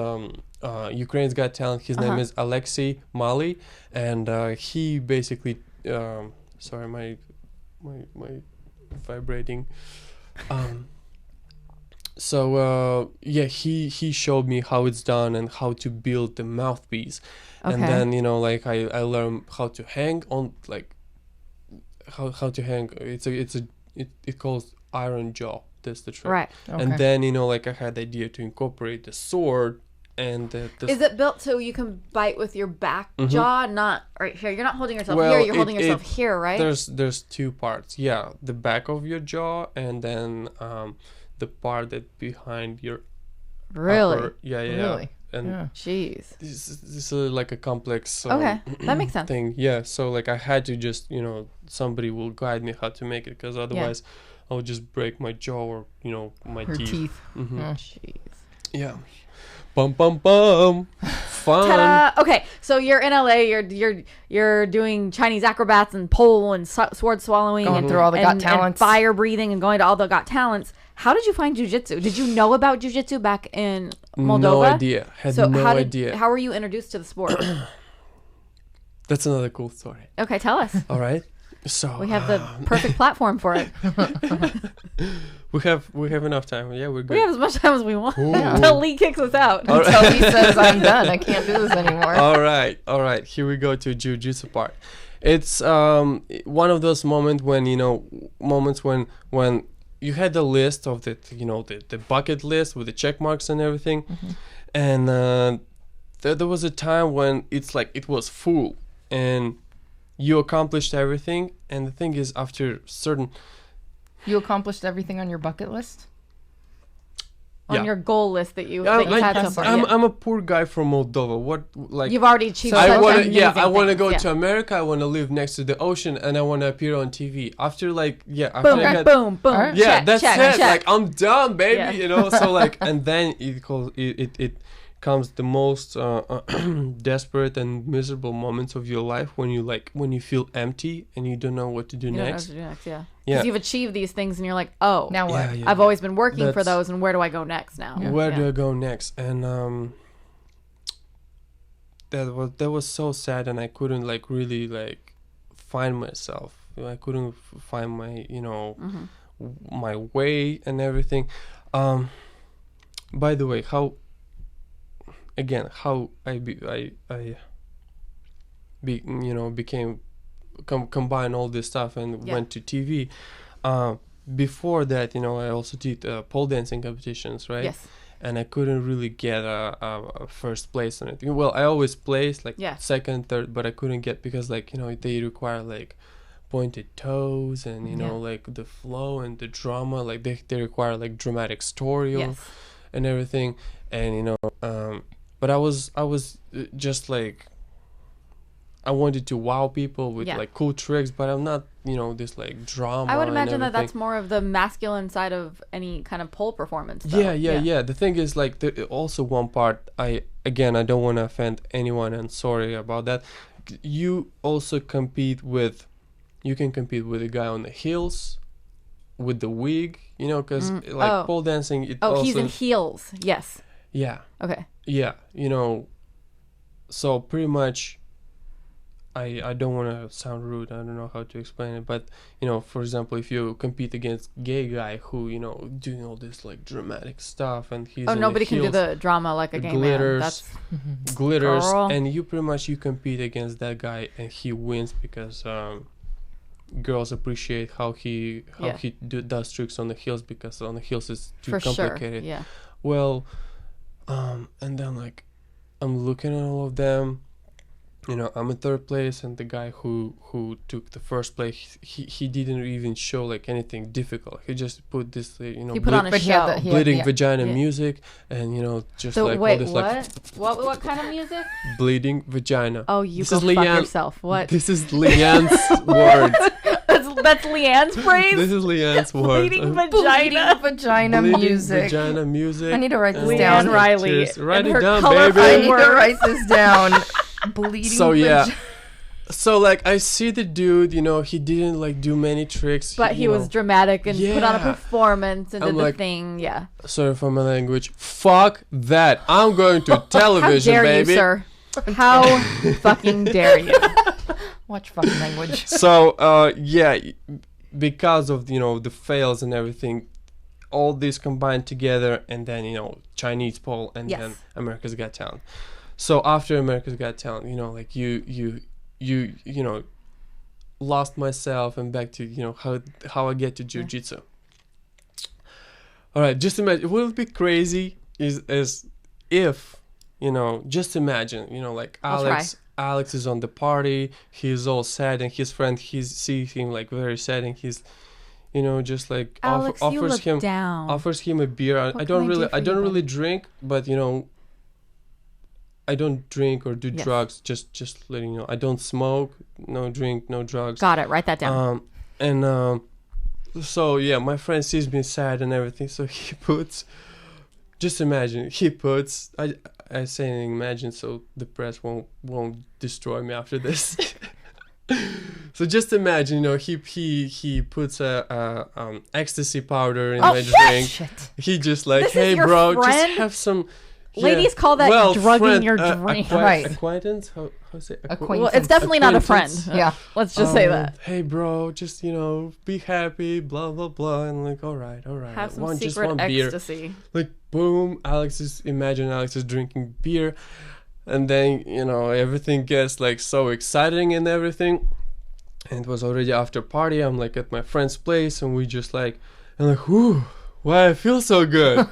Ukraine's Got Talent. His name is Alexei Mali, and he basically sorry my vibrating. So yeah, he showed me how it's done and how to build the mouthpiece, and Okay. then you know like I learned how to hang on like how to hang. It calls iron jaw. That's the trick. Right. Okay. And then you know like I had the idea to incorporate the sword and the Is it built so you can bite with your back jaw, not right here? You're not holding yourself Well, here. You're holding it- yourself it- here, right? There's two parts. Yeah, the back of your jaw and then the part that behind your Really? upper- yeah. Really? And Yeah. Jeez. this is like a complex Okay, that makes sense. thing. Yeah, so like I had to just somebody will guide me how to make it because otherwise I would just break my jaw or my Her teeth. Mhm. Yeah. Jeez. Yeah. Bum bum bum. Fun. Ta-da! Okay, so you're in LA. You're doing Chinese acrobats and pole and sword swallowing, Going and, through all the Got and Talents. fire breathing, and going to all the Got Talents. How did you find jujitsu? Did you know about jujitsu back in Moldova? No idea. Had So no how idea. How were you introduced to the sport? That's another cool story. Okay, tell us. All right. So We have the perfect platform for it. we have enough time. Yeah, we're good. We have as much time as we want Ooh. until Lee kicks us out. Until he says I'm done. I can't do this anymore. All right. Here we go to jiu-jitsu part. It's one of those moments when when you had the list of the bucket list with the check marks and everything, and there was a time when it's like it was full and you accomplished everything. And the thing is, after certain You accomplished everything on your bucket list? On Yeah. your goal list that you I'm, had so far. Yeah. I'm a poor guy from Moldova. What like You've already achieved I such want to amazing I want to things, go yeah. to America. I want to live next to the ocean, and I want to appear on TV. After after Boom, I got, boom, boom. Alright. yeah, check, that's check, it. check. Like I'm done, baby. Yeah. So like, and then it comes the most desperate and miserable moments of your life, when you feel empty and you don't know what to do You don't know what next. to do next, yeah. Yeah. Because you've achieved these things and you're like, oh, Now what? Yeah, yeah, I've always been working for That's- those, and where do I go next now? Where do I go next? And that was so sad, and I couldn't like really like find myself. I couldn't find my my way and everything. By the way, how became combine all this stuff and went to TV. Before that, I also did pole dancing competitions, right? Yes. And I couldn't really get a first place on it. Well, I always placed like second, third, but I couldn't get, because they require like pointed toes and like the flow and the drama, like they require like dramatic story and everything. And but I was just like, I wanted to wow people with like cool tricks, but I'm not this like drama. I would imagine and that's more of the masculine side of any kind of pole performance, though. Yeah. The thing is, like, also one part, I don't want to offend anyone, and sorry about that. You also compete with a guy on the heels with the wig, because pole dancing, he's in heels. Yes. Yeah. Okay. Yeah, so pretty much, I don't want to sound rude. I don't know how to explain it, but for example, if you compete against gay guy who doing all this like dramatic stuff, and he's nobody can do the drama like a gay man. That's glitters, girl. and you compete against that guy, and he wins because girls appreciate how he does tricks on the heels, because on the heels is too complicated. Sure. Yeah. Well, and then like I'm looking at all of them. I'm in third place, and the guy who took the first place, he didn't even show like anything difficult. He just put this, he put on a show. Bleeding vagina music, and just so like wait, all this what kind of music? Bleeding vagina. Oh, you go fuck yourself. What? This is Leanne's word. That's Leanne's phrase. This is Leanne's word. Bleeding vagina. Bleeding vagina music. I need to write this Leanne down. Riley. Cheers. Write it down, baby. I need to write this down. Bleeding vagina. So like I see the dude, he didn't like do many tricks, but he was dramatic and put on a performance and did the like, thing. Yeah. Sorry for my language. Fuck that. I'm going to television, How dare baby. you, sir? How fucking dare you? Watch fucking language. So because of the fails and everything, all this combined together, and then Chinese pole, and then America's Got Talent. So after America's Got Talent, like you lost myself, and back to how I get to jiu-jitsu. All right, just imagine, it will be crazy is if just imagine like Alex is on the party, he's all sad, and his friend sees him like very sad, and he's just like Alex, offers him a beer. I don't really drink, but I don't drink or do drugs. Just letting you know, I don't smoke, no drink, no drugs. Got it. Write that down. So yeah, my friend sees me sad and everything, so he puts. Just imagine, I say imagine, so the press won't destroy me after this. So just imagine, he puts a ecstasy powder in my drink. Shit. He just like, This hey is your bro, friend? just have some. Ladies call that drugging your drink. Right. Acquaintance? How say Acquaintance. Well, it's definitely not a friend. Yeah. Let's just say that. Hey bro, just be happy, blah blah blah, and like all right. Have some just secret one beer. ecstasy. Like boom, Alex is drinking beer, and then everything gets like so exciting and everything. And it was already after party. I'm like at my friend's place, and we just like, and like, whoo, why I feel so good.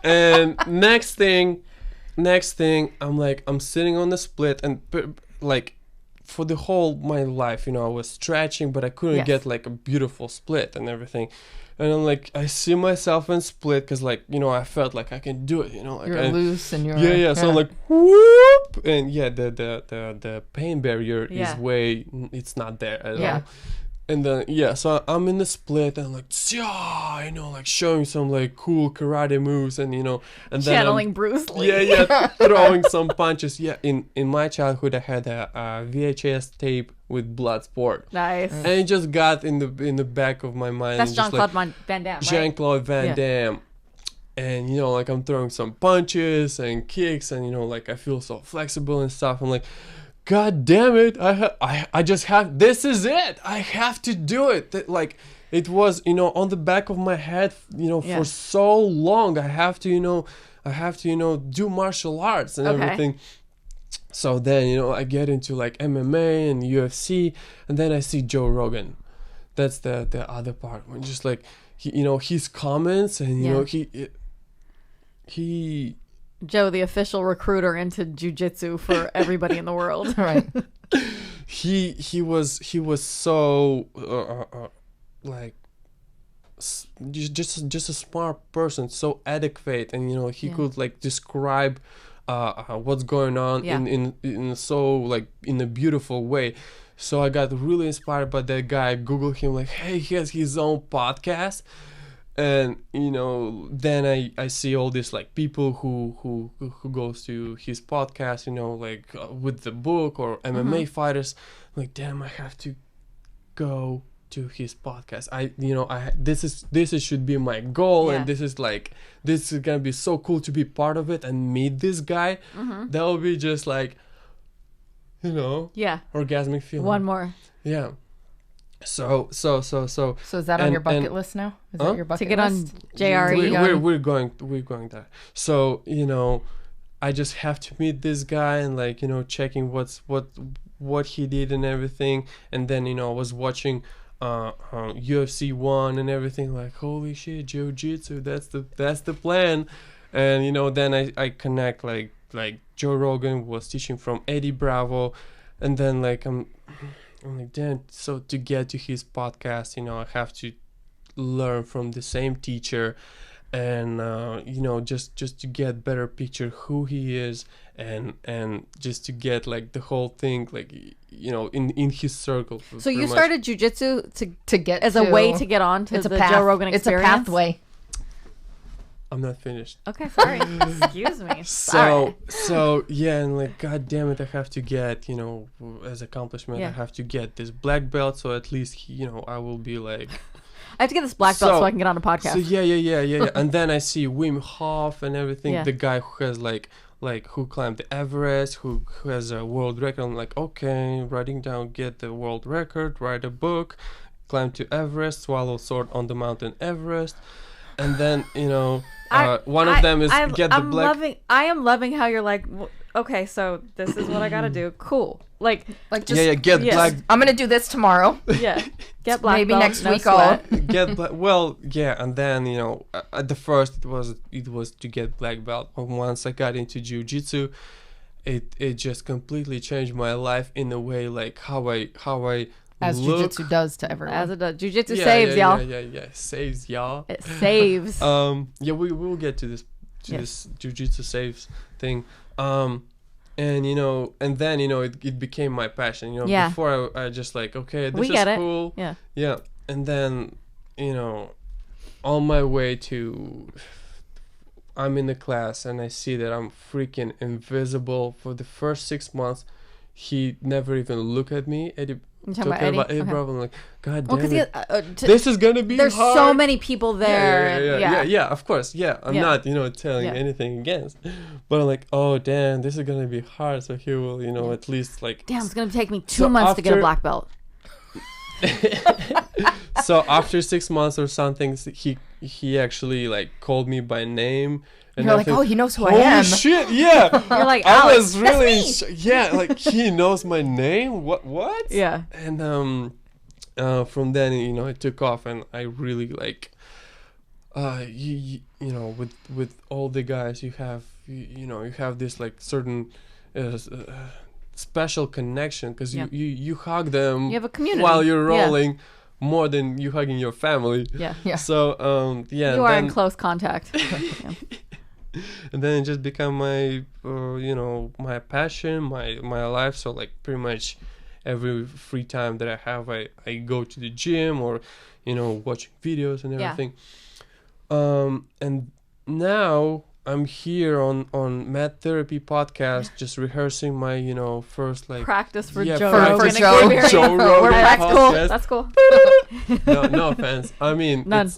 And next thing, I'm sitting on the split, and like for the whole my life, I was stretching, but I couldn't get like a beautiful split and everything. And I'm like, I see myself in split, because like I felt like I can do it, like you're loose and you're So I'm like whoop, and the pain barrier is it's not there at all. And then so I'm in the split and like like showing some like cool karate moves and and then Channeling Bruce Lee. throwing some punches. In my childhood I had a VHS tape with Bloodsport. Nice. And it just got in the back of my mind. That's and just, Jean-Claude Van Damme, right? Jean-Claude Van Damme. And like I'm throwing some punches and kicks and like I feel so flexible and stuff. I'm like, God damn it! I just have. This is it. I have to do it. Like it was, on the back of my head, for so long. I have to, do martial arts and everything. So then, I get into like MMA and UFC, and then I see Joe Rogan. That's the other part. When just like his comments and he. Joe, the official recruiter into jiu-jitsu for everybody in the world. Right. He was so like just a smart person, so adequate, and he could like describe what's going on in so like in a beautiful way. So I got really inspired by that guy. I Googled him, like, hey, he has his own podcast. And then I see all these like people who goes to his podcast, like with the book or MMA fighters. I'm like, damn, I have to go to his podcast. This should be my goal, and this is gonna be so cool to be part of it and meet this guy. That will be just like, orgasmic feeling. One more. Yeah. So is that on your bucket list now? Is that your bucket to get list? on JRE? We're going there. So I just have to meet this guy and like checking what he did and everything. And then I was watching UFC 1 and everything. Like, holy shit, jiu-jitsu, that's the plan. And then I connect like Joe Rogan was teaching from Eddie Bravo, and then like I'm like, damn, so to get to his podcast, I have to learn from the same teacher, and just to get better picture who he is, and just to get like the whole thing like in his circle. So you started jiu-jitsu to get as a way to get on to the Joe Rogan experience? It's a pathway. I'm not finished. Okay, sorry. Excuse me. So and like, god damn it, I have to get, as accomplishment, I have to get this black belt, so at least I will be like, I have to get this black belt so I can get on a podcast. So yeah. And then I see Wim Hof and everything, the guy who has like who climbed the Everest, who has a world record. I'm like, okay, writing down, get the world record, write a book, climb to Everest, swallow sword on the mountain Everest. And then one of them is get the black. I am loving how you're like, okay, so this is what I gotta do. Cool, like just get black. I'm gonna do this tomorrow. Get black. Maybe belt, next no week sweat. Get black. Well, and then at the first it was to get black belt. But once I got into jiu-jitsu, it just completely changed my life in a way, like how I. As jiu-jitsu does to everyone. As it does. Jiu-jitsu saves, y'all. Yeah. Saves, y'all. It saves. We will get to this jiu-jitsu saves thing. And then it became my passion. Before I just like, okay, this is cool. Yeah. And then on my way to, I'm in the class and I see that I'm freaking invisible for the first 6 months. He never even looked at me. You're talking about Eddie? Bravo. I'm like, god damn it. Because this is gonna be there's hard. so many people there. Yeah, of course. Yeah, I'm not, telling anything against. But I'm like, oh, damn, this is gonna be hard. So he will, at least like. Damn, it's gonna take me 2 months to get a black belt. So after 6 months or something, he actually like called me by name. And you're like, oh, he knows who I am. Holy shit, yeah. You're like, I was really, like he knows my name. What? Yeah. And from then, it took off, and I really like, with all the guys, you have this like certain special connection because you hug them. You have a community while you're rolling. More than you hugging your family. Yeah. So you are in close contact. And then it just became my my passion, my life. So like pretty much every free time that I have, I go to the gym or, watching videos and everything. And now I'm here on Matt Therapy podcast, just rehearsing my, first practice for yeah, Joe practice Rogan. for Joe Rogan That's cool. podcast. That's cool. No offense. I mean, None.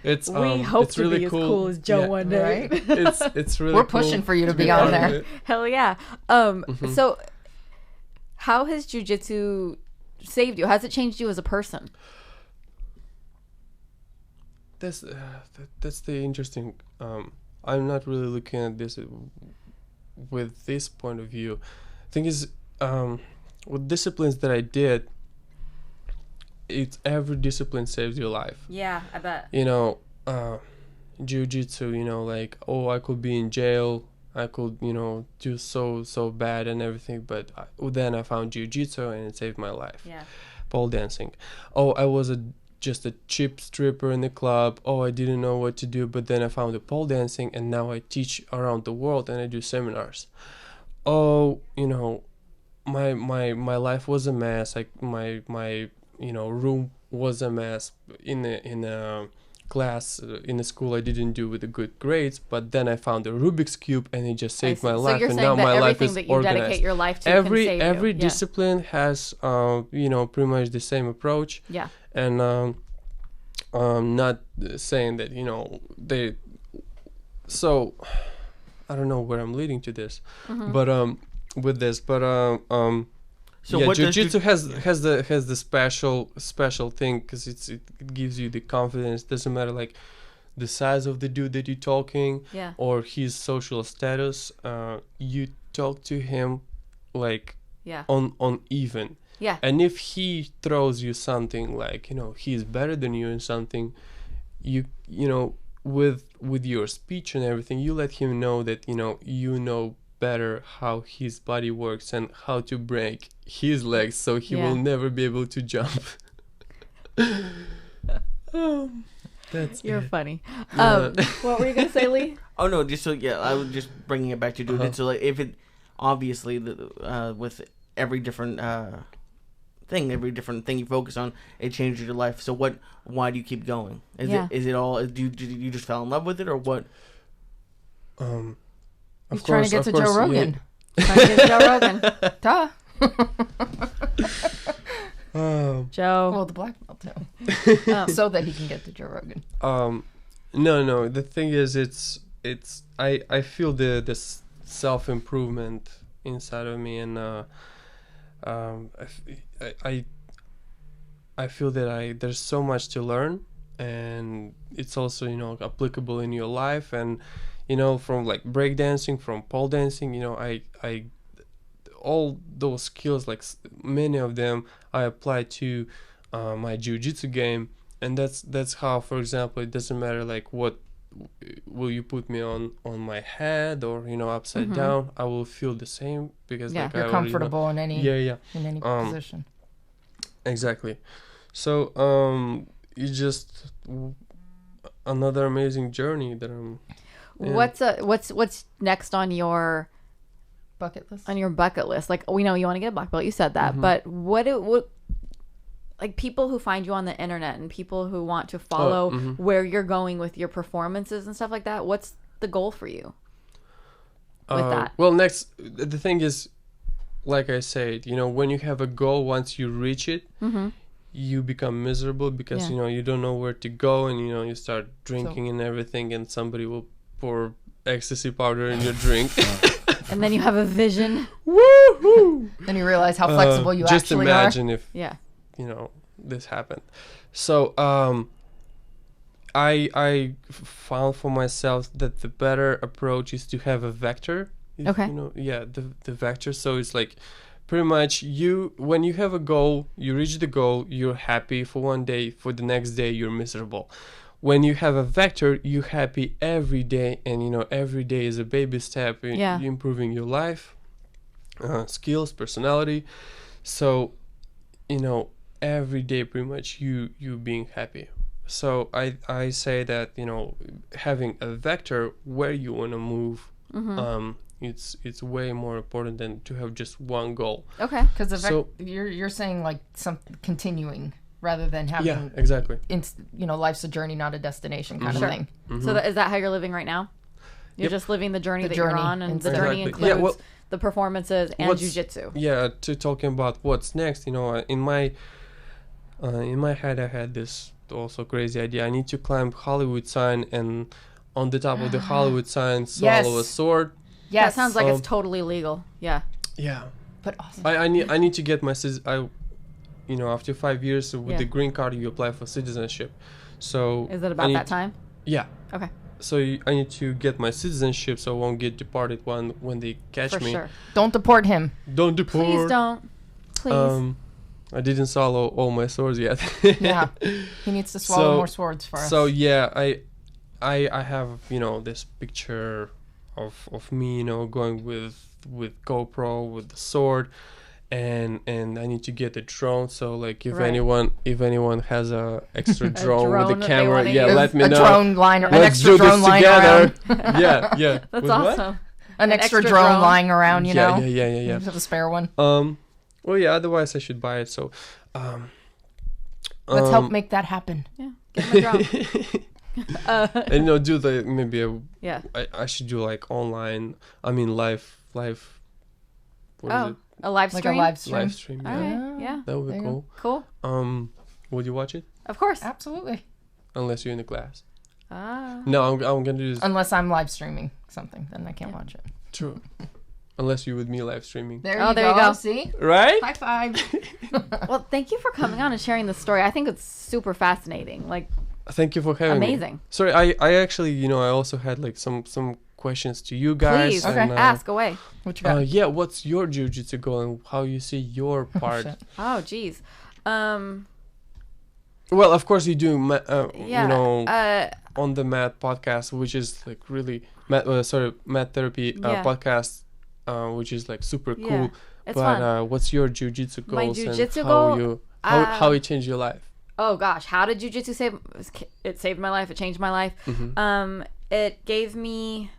It's We hope it's to really be cool. as cool as Joe Yeah. one day. Right? It's really We're cool pushing for you to be part on of there. it. Hell yeah. So how has jiu-jitsu saved you? Has it changed you as a person? That's the interesting. I'm not really looking at this with this point of view. Thing is, with disciplines that I did, it's every discipline saves your life. Yeah, I bet. Jiu-jitsu, like, I could be in jail, I could, do so bad and everything, but then I found jiu-jitsu and it saved my life. Yeah. Pole dancing. I was just a cheap stripper in the club. I didn't know what to do, but then I found the pole dancing, and now I teach around the world and I do seminars. My life was a mess. Like my room was a mess. In a class in the school, I didn't do with the good grades, but then I found the Rubik's Cube and it just saved my life. So you're and saying now that my life everything is that you organized. dedicate your life to can save Every you. discipline has pretty much the same approach. Yeah. And I'm not saying that they. So I don't know where I'm leading to this, but with this, but So yeah, what does jiu-jitsu has the special thing, because it gives you the confidence. Doesn't matter like the size of the dude that you're talking, Yeah. or his social status. You talk to him like Yeah. on even. Yeah. And if he throws you something like, he's better than you in something, you with your speech and everything, you let him know that, you know better how his body works and how to break his legs, so he Yeah. will never be able to jump. That's You're it. funny. Yeah. What were you going to say, Lee? Oh no, just so I was just bringing it back to jiu-jitsu. Like if it obviously with every different every different thing you focus on, it changes your life. So why do you keep going? Is it all? Do you just fell in love with it, or what? He's trying to get to Joe Rogan. Trying to get Joe Rogan. Duh. Joe. Well, the black belt too. So that he can get to Joe Rogan. No. The thing is, I feel this self-improvement inside of me, and I feel that there's so much to learn, and it's also applicable in your life, and from like breakdancing, from pole dancing, I all those skills, like many of them, I apply to my jiu-jitsu game, and that's how, for example, it doesn't matter like what will you put me on my head or upside down, I will feel the same, because Yeah. like You're I already comfortable in any in any position. Exactly. So you just another amazing journey that I'm. Yeah. What's next on your Bucket list. bucket list? Like, we know you want to get a black belt. You said that, but what like people who find you on the internet and people who want to follow where you're going with your performances and stuff like that, what's the goal for you with that? Well, next, the thing is, like I said, when you have a goal, once you reach it, you become miserable, because you don't know where to go, and you start drinking and everything, and somebody will pour ecstasy powder in your drink. And then you have a vision. Woohoo! Then you realize how flexible you just actually imagine are. if Yeah. this happened. So I found for myself that the better approach is to have a vector. Okay. The vector. So it's like pretty much when you have a goal, you reach the goal, you're happy for one day, for the next day you're miserable. When you have a vector, you're happy every day, and every day is a baby step in improving your life, skills, personality. So every day pretty much you being happy. So I say that having a vector where you want to move it's way more important than to have just one goal. Okay. Because So- you're saying like some continuing rather than having Yeah, exactly. life's a journey, not a destination kind Sure. of thing. So is that how you're living right now? You're Yep. just living the journey The that journey you're on, and the instead. journey Exactly. includes Yeah, the performances and what's- jujitsu. Yeah, to talking about what's next, in my head I had this also crazy idea. I need to climb Hollywood sign, and on the top of the Hollywood sign swallow a Yes. sword. Yes. That sounds like Um, it's totally legal. Yeah. Yeah. but awesome. I need to get my after 5 years with Yeah. the green card you apply for citizenship. So Is it I about need- that time? Yeah. Okay. So I need to get my citizenship so I won't get deported when they catch For me. sure. Don't deport him. Don't deport. Please don't. Please. I didn't swallow all my swords yet. Yeah. He needs to swallow So- more swords for us. So yeah, I have this picture of me going with GoPro with the sword, and I need to get a drone. So like if Right. anyone has a extra drone drone with that a they camera, wanna yeah, use. let me a know. drone liner, an Let's extra do drone this lying together. around. Yeah. That's With what? awesome. An extra extra drone drone. lying around, you know. Yeah. You have a spare one. Well, yeah. Otherwise, I should buy it. So, Let's help make that happen. Yeah. Get him a drone. and do the maybe Yeah. I should do like online. I mean live. What is Oh, it? a live Like stream? a live stream. Live stream. All Yeah. right. Yeah. That would There be you cool. Cool. Would you watch it? Of course. Absolutely. Unless you're in the class. Ah. No, I'm gonna do this. Unless I'm live streaming something, then I can't watch it. True. Unless you're with me live streaming. There Oh, you there you go. go. See? Right? High five. Well, thank you for coming on and sharing the story. I think it's super fascinating. Like, Thank you for having me. amazing. Sorry, I actually, I also had like some questions to you guys. Please, Okay. and, ask away. What you got? yeah, what's your jiu-jitsu goal and how you see your part? Shit. Oh, geez. Well, of course you do, Yeah. on the mat podcast, which is like really mat therapy Yeah. podcast, which is like super cool. Yeah, it's but fun. what's your jiu-jitsu My goals jiu-jitsu and goal? how it changed your life? Oh gosh, how did jujitsu save? It saved my life. It changed my life. Mm-hmm. It gave me.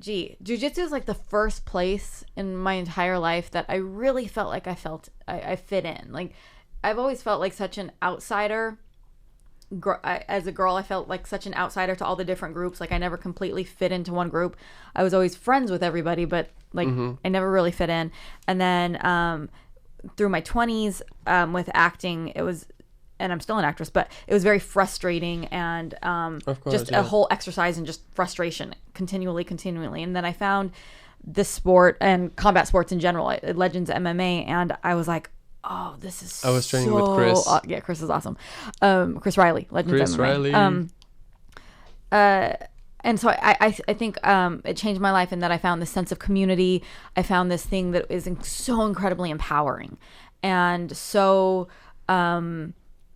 Jujitsu is like the first place in my entire life that I really felt like I fit in. Like, I've always felt like such an outsider. As a girl, I felt like such an outsider to all the different groups. Like, I never completely fit into one group. I was always friends with everybody, but like I never really fit in. And then through my 20s with acting, it was, and I'm still an actress, but it was very frustrating and Of course, just yeah. a whole exercise in just frustration continually. And then I found this sport and combat sports in general, Legends MMA, and I was like, oh, this is I was training with Chris. Yeah, Chris is awesome. Chris Riley, Legends Chris MMA. Riley. And so I think it changed my life in that I found this sense of community. I found this thing that is so incredibly empowering and so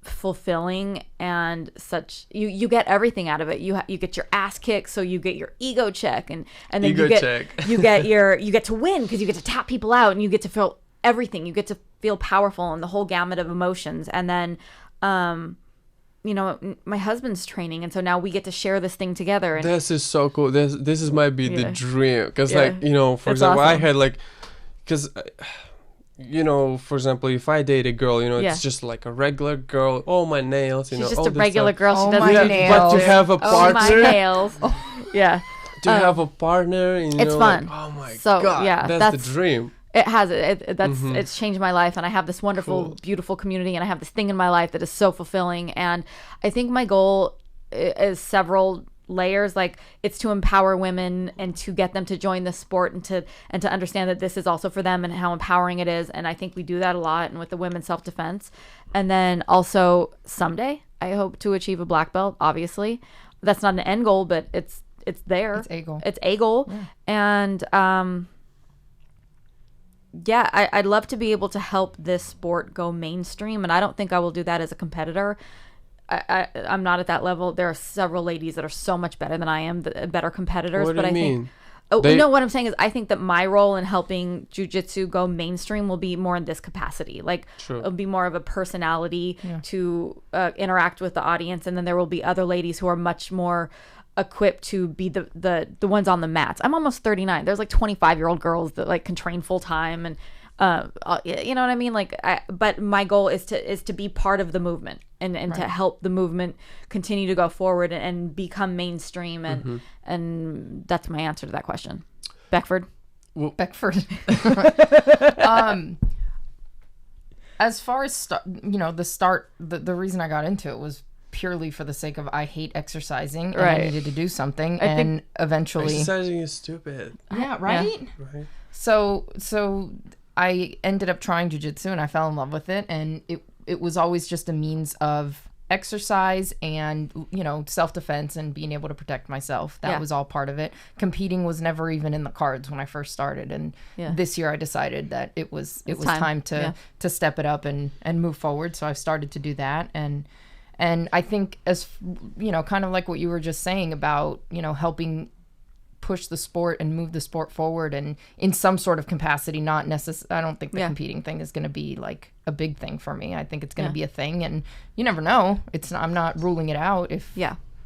fulfilling, and such you get everything out of it. You get your ass kicked, so you get your ego check, and then Ego you get check. you get to win because you get to tap people out and you get to feel everything. You get to feel powerful and the whole gamut of emotions. And then my husband's training, and so now we get to share this thing together. And This is so cool. This is might be the Yeah. dream, because Yeah. for It's example, I awesome. had like, because for example, if I date a girl, Yeah. it's just like a regular girl. Oh, my nails, she's all just a this regular stuff. girl. She Oh doesn't my do nails. But to have a oh my partner, nails. Yeah. to have a partner, and, It's fun. Like, oh my So, god, yeah, that's that's- the dream. It has it's changed my life, and I have this wonderful, Cool. beautiful community, and I have this thing in my life that is so fulfilling. And I think my goal is several layers. Like, it's to empower women and to get them to join the sport and to understand that this is also for them and how empowering it is. And I think we do that a lot, and with the women's self-defense. And then also someday I hope to achieve a black belt. Obviously, that's not an end goal, but it's there. It's a goal. It's a goal. Yeah. And I'd love to be able to help this sport go mainstream, and I don't think I will do that as a competitor. I'm not at that level. There are several ladies that are so much better than I am, better competitors. What do but you I mean? think, what I'm saying is, I think that my role in helping jiu-jitsu go mainstream will be more in this capacity. Like, True. it'll be more of a personality to interact with the audience, and then there will be other ladies who are much more equipped to be the ones on the mats. I'm almost 39. There's like 25-year-old girls that like can train full time, and you know what I mean? Like, but my goal is to be part of the movement and to help the movement continue to go forward and become mainstream. And that's my answer to that question. Beckford? Beckford. As far as the reason I got into it was purely for the sake of I hate exercising and I needed to do something, and eventually exercising is stupid. Yeah, right? Yeah. Right. So I ended up trying jiu-jitsu and I fell in love with it, and it was always just a means of exercise and, you know, self-defense and being able to protect myself. That was all part of it. Competing was never even in the cards when I first started, and this year I decided that it was time to step it up and move forward. So I've started to do that, and I think, as you know, kind of like what you were just saying about, you know, helping push the sport and move the sport forward, and in some sort of capacity, not necessarily. I don't think the competing thing is going to be like a big thing for me. I think it's going to be a thing, and you never know. I'm not ruling it out.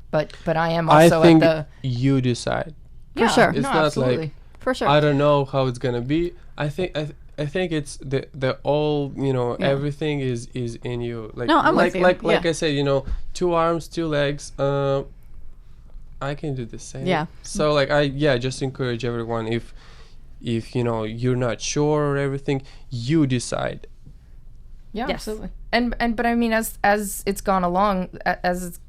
But I am also I think at the you decide. For sure. It's not absolutely. like For sure. I don't know how it's gonna be. I think it's the all, you know, everything is in you. Like, no, I'm with you. Like I said, you know, 2 arms, 2 legs. I can do the same. Yeah. So like I just encourage everyone, if you know you're not sure or everything, you decide. Yeah, absolutely. And but I mean, as it's gone along, as it's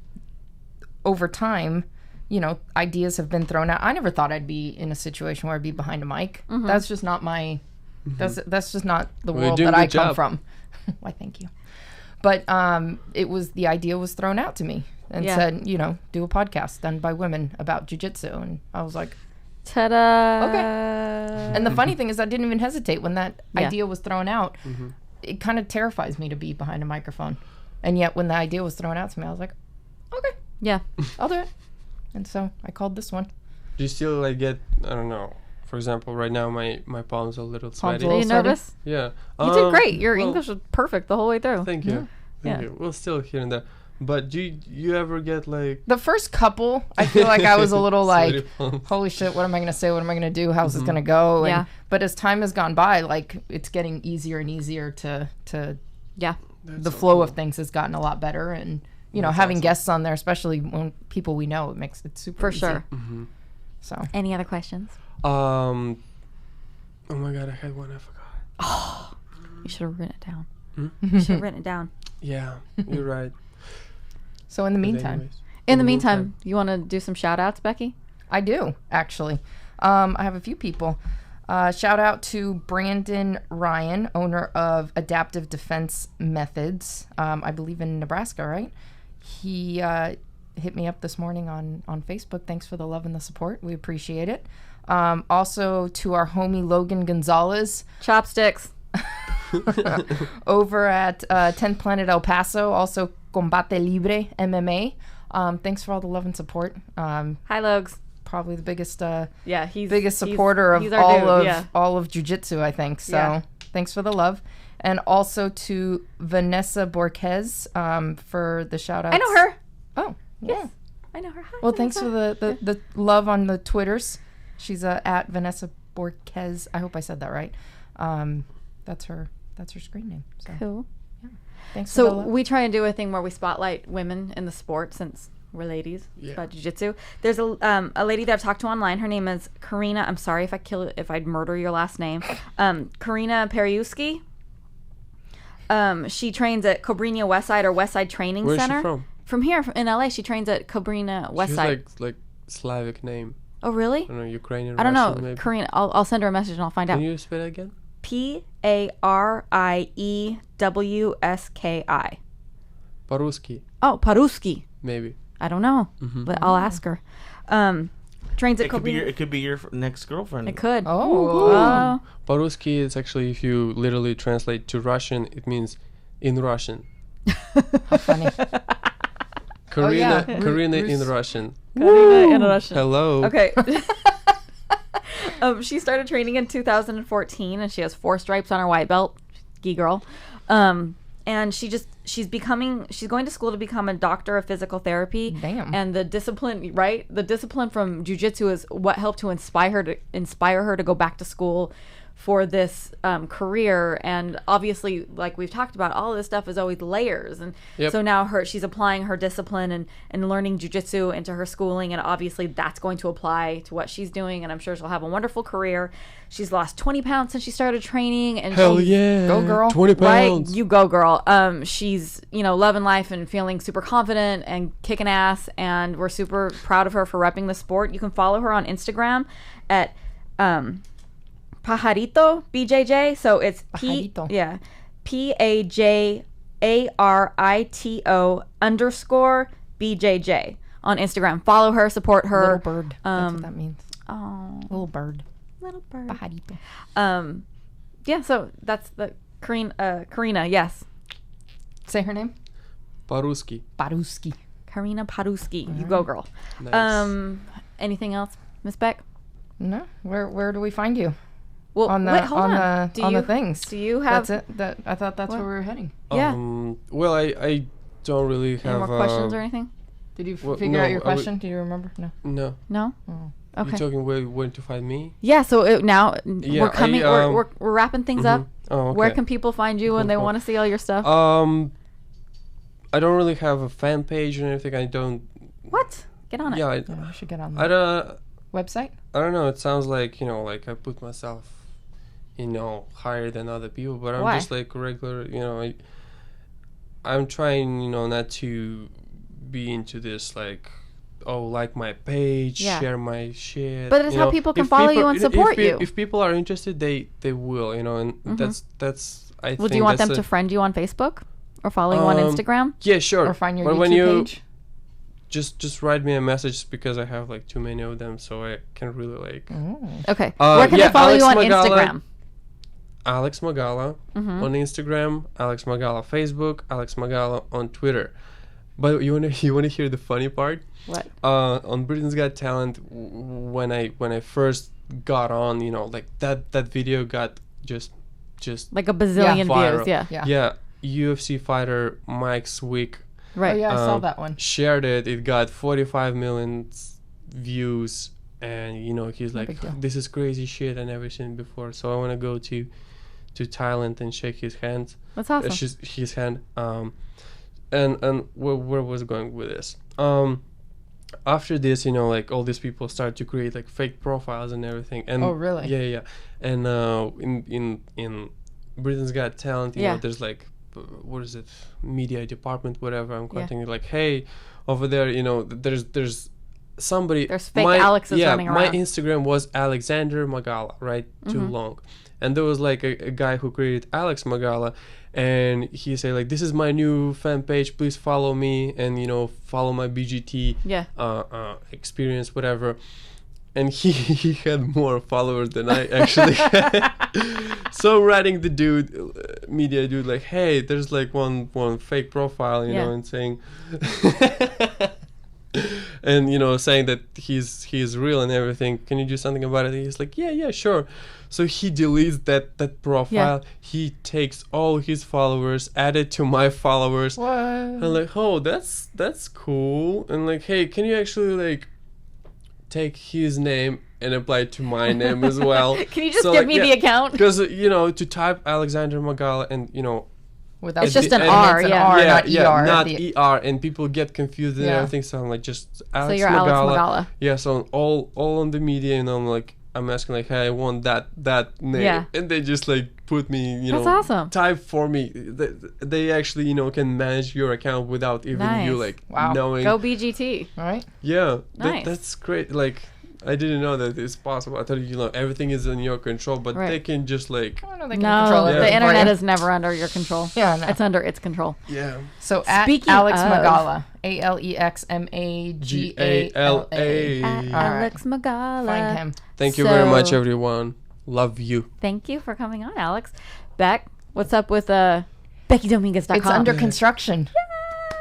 over time, you know, ideas have been thrown out. I never thought I'd be in a situation where I'd be behind a mic. That's just not my. That's just not the world that I come from. Why, thank you. But the idea was thrown out to me and said, you know, do a podcast done by women about jiu-jitsu, and I was like, ta-da. Okay. And the funny thing is, I didn't even hesitate when that idea was thrown out. It kind of terrifies me to be behind a microphone, and yet when the idea was thrown out to me, I was like, okay, yeah, I'll do it. And so I called this one. Do you still like get, I don't know, for example, right now my palms are a little sweaty. Are you nervous? Yeah. You did great. Your English was perfect the whole way through. Thank you. Thank you. We'll still here and there. But do you ever get like... The first couple, I feel like I was a little like, holy shit, what am I going to say? What am I going to do? How's this going to go? And, but as time has gone by, like, it's getting easier and easier to the flow of things has gotten a lot better. And, you know, having guests on there, especially when people we know, it makes it super easy. For sure. So. Any other questions? Oh my God, I had one. I forgot. Oh, you should have written it down. You should have written it down. Yeah, you're right. So in the meantime. Anyways, in the meantime, you want to do some shout outs, Becky? I do, actually. I have a few people. Shout out to Brandon Ryan, owner of Adaptive Defense Methods, I believe in Nebraska, right? He hit me up this morning on Facebook. Thanks for the love and the support. We appreciate it. Also to our homie Logan Gonzalez. Chopsticks. Over at 10th Planet El Paso, also Combate Libre MMA. Thanks for all the love and support. Hi, Logs. Probably the biggest biggest supporter of all of jiu-jitsu, I think. So thanks for the love. And also to Vanessa Borquez for the shout outs. I know her. Oh, yeah. Yes. I know her. Hi, well, thanks for the love on the Twitters. She's at Vanessa Borquez. I hope I said that right. That's her screen name. So. Cool. Yeah. Thanks. So we try and do a thing where we spotlight women in the sport, since we're ladies about jiu-jitsu. There's a lady that I've talked to online. Her name is Karina. I'm sorry if I'd murder your last name. Karina Periuski. She trains at Cobrinha Westside or Westside Training Center. Where's she from? From here in LA. She trains at Cobrinha Westside. She's like Slavic name. Oh really? I don't know, Ukrainian. I don't Russian, know. Maybe. Karina. I'll send her a message and I'll find out. Can you spell it again? Pariewski. По-русски. Oh, Paruski. Maybe. I don't know, but I'll ask her. Trains at It could be your next girlfriend. It could. Oh. По-русски is actually, if you literally translate to Russian, it means in Russian. How funny. Karina in Russian. Karina in Russian. Hello. Okay. She started training in 2014, and she has 4 stripes on her white belt. Gi girl. And and she's going to school to become a doctor of physical therapy. Damn. And the discipline, right? The discipline from jiu-jitsu is what helped to inspire her to go back to school for this career. And obviously, like we've talked about, all of this stuff is always layers. And so now she's applying her discipline and learning jiu-jitsu into her schooling. And obviously that's going to apply to what she's doing. And I'm sure she'll have a wonderful career. She's lost 20 pounds since she started training. And Hell yeah. Go, girl. 20 right, pounds. you go, girl. She's, loving life and feeling super confident and kicking ass. And we're super proud of her for repping the sport. You can follow her on Instagram at Pajarito BJJ. So it's Pajarito. PAJARITO_BJJ on Instagram. Follow her, support her. Little bird. That's what that means. Oh, Little bird. little bird. Pajarito. Yeah. So that's the Karina. Yes, Say her name. Paruski. Paruski. Karina Paruski. You go, girl. Nice. Anything else, Miss Beck? No. Where do we find you? Well, On the wait, hold on. the things. Do you have That's it. I thought that's where we were heading. Yeah. Well, I don't really any have more questions or anything? Did you well, figure no, out your I would- question? Do you remember? No. No. No. Okay. You're talking when to find me? Yeah. So now Yeah, we're coming. we're wrapping things up. Oh, okay. Where can people find you when they Cool. want to see all your stuff? I don't really have a fan page or anything. I don't. What? Get on it. Yeah, Yeah, we should get on I the don't. website. I don't know. It sounds like like I put myself, higher than other people, but I'm Why? just like a regular. I'm trying, not to be into this like my page, Yeah. share my shit. But it's how people can If follow you and if support you. If people are interested, they will, and that's I Well, think do you want them that's to friend you on Facebook or follow you on Instagram? Yeah, sure. Or find your But when YouTube you page. just write me a message because I have like too many of them, so I can't really like. Okay. Where can they follow Alex you on Magala. Instagram? Alex Magala on Instagram, Alex Magala Facebook, Alex Magala on Twitter. But you wanna hear the funny part? What? On Britain's Got Talent, when I first got on, like that video got just Like a bazillion viral. views. Yeah. Yeah. UFC fighter Mike Swick Right. Oh yeah, I saw that one. shared it. It got 45 million views, and he's like, big deal. this is crazy shit I never seen before. So I want to go to Thailand and shake his hand. That's awesome. His hand. And where was I going with this? After this, like all these people start to create like fake profiles and everything. And Oh, really? Yeah. And in Britain's Got Talent, Yeah. there's like what is it? Media department, whatever. I'm contacting like, hey, over there, there's somebody. There's fake Alexes running my around. Instagram was Alexander Magala, right? Too long. And there was like a guy who created Alex Magala, and he said like, this is my new fan page, please follow me and follow my BGT Yeah. experience, whatever. And he had more followers than I actually had. So I'm writing the media dude like, hey, there's like one fake profile, Yeah. and saying and saying that he's real and everything. Can you do something about it? And he's like, yeah, sure. So he deletes that profile. Yeah. He takes all his followers, add it to my followers. What? I'm like, oh, that's cool. And like, hey, can you actually like take his name and apply it to my name as well? Can you just give me the account? Because to type Alexander Magala and Without It's just the an end, R, it's an yeah. R, yeah, not ER. not The- ER, and people get confused and Yeah. everything. So I'm like, just Alex So you're Magala. Alex Magala. Yeah, so all on the media, and I'm like, I'm asking like, hey, I want that name, Yeah. and they just like put me, That's awesome. type for me. They actually, can manage your account without even you Nice. like Wow. knowing. Go BGT. All right. Yeah, Nice. that's great. Like, I didn't know that it's possible. I thought everything is in your control, but Right. they can just like, I don't know, they can control No, it the for internet you. is never under your control. Yeah, no. It's under its control. yeah. So at Speaking Alex of- Magala, AlexMagala. At All Alex Magala. Find him. Thank you very much, So- everyone. Love you. Thank you for coming on, Alex. Beck, what's up with BeckyDominguez.com? It's under construction.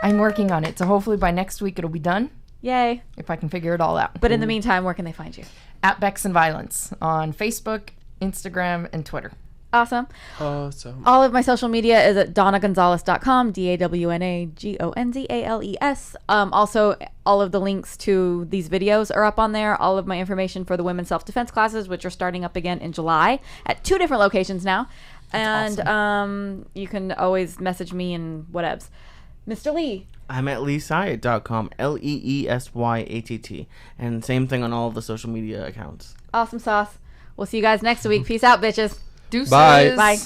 I'm working on it, so hopefully by next week it'll be done Yay. if I can figure it all out. But in the meantime, where can they find you? At Becks and Violence on Facebook, Instagram, and Twitter. Awesome. Awesome. All of my social media is at DawnaGonzales.com, DawnaGonzales. Also, all of the links to these videos are up on there. All of my information for the women's self-defense classes, which are starting up again in July at 2 different locations now. That's And you can always message me and whatevs. Mr. Lee. I'm at leesyatt.com, LeeSyAtt. And same thing on all of the social media accounts. Awesome sauce. We'll see you guys next week. Peace out, bitches. Deuces. Bye. Bye.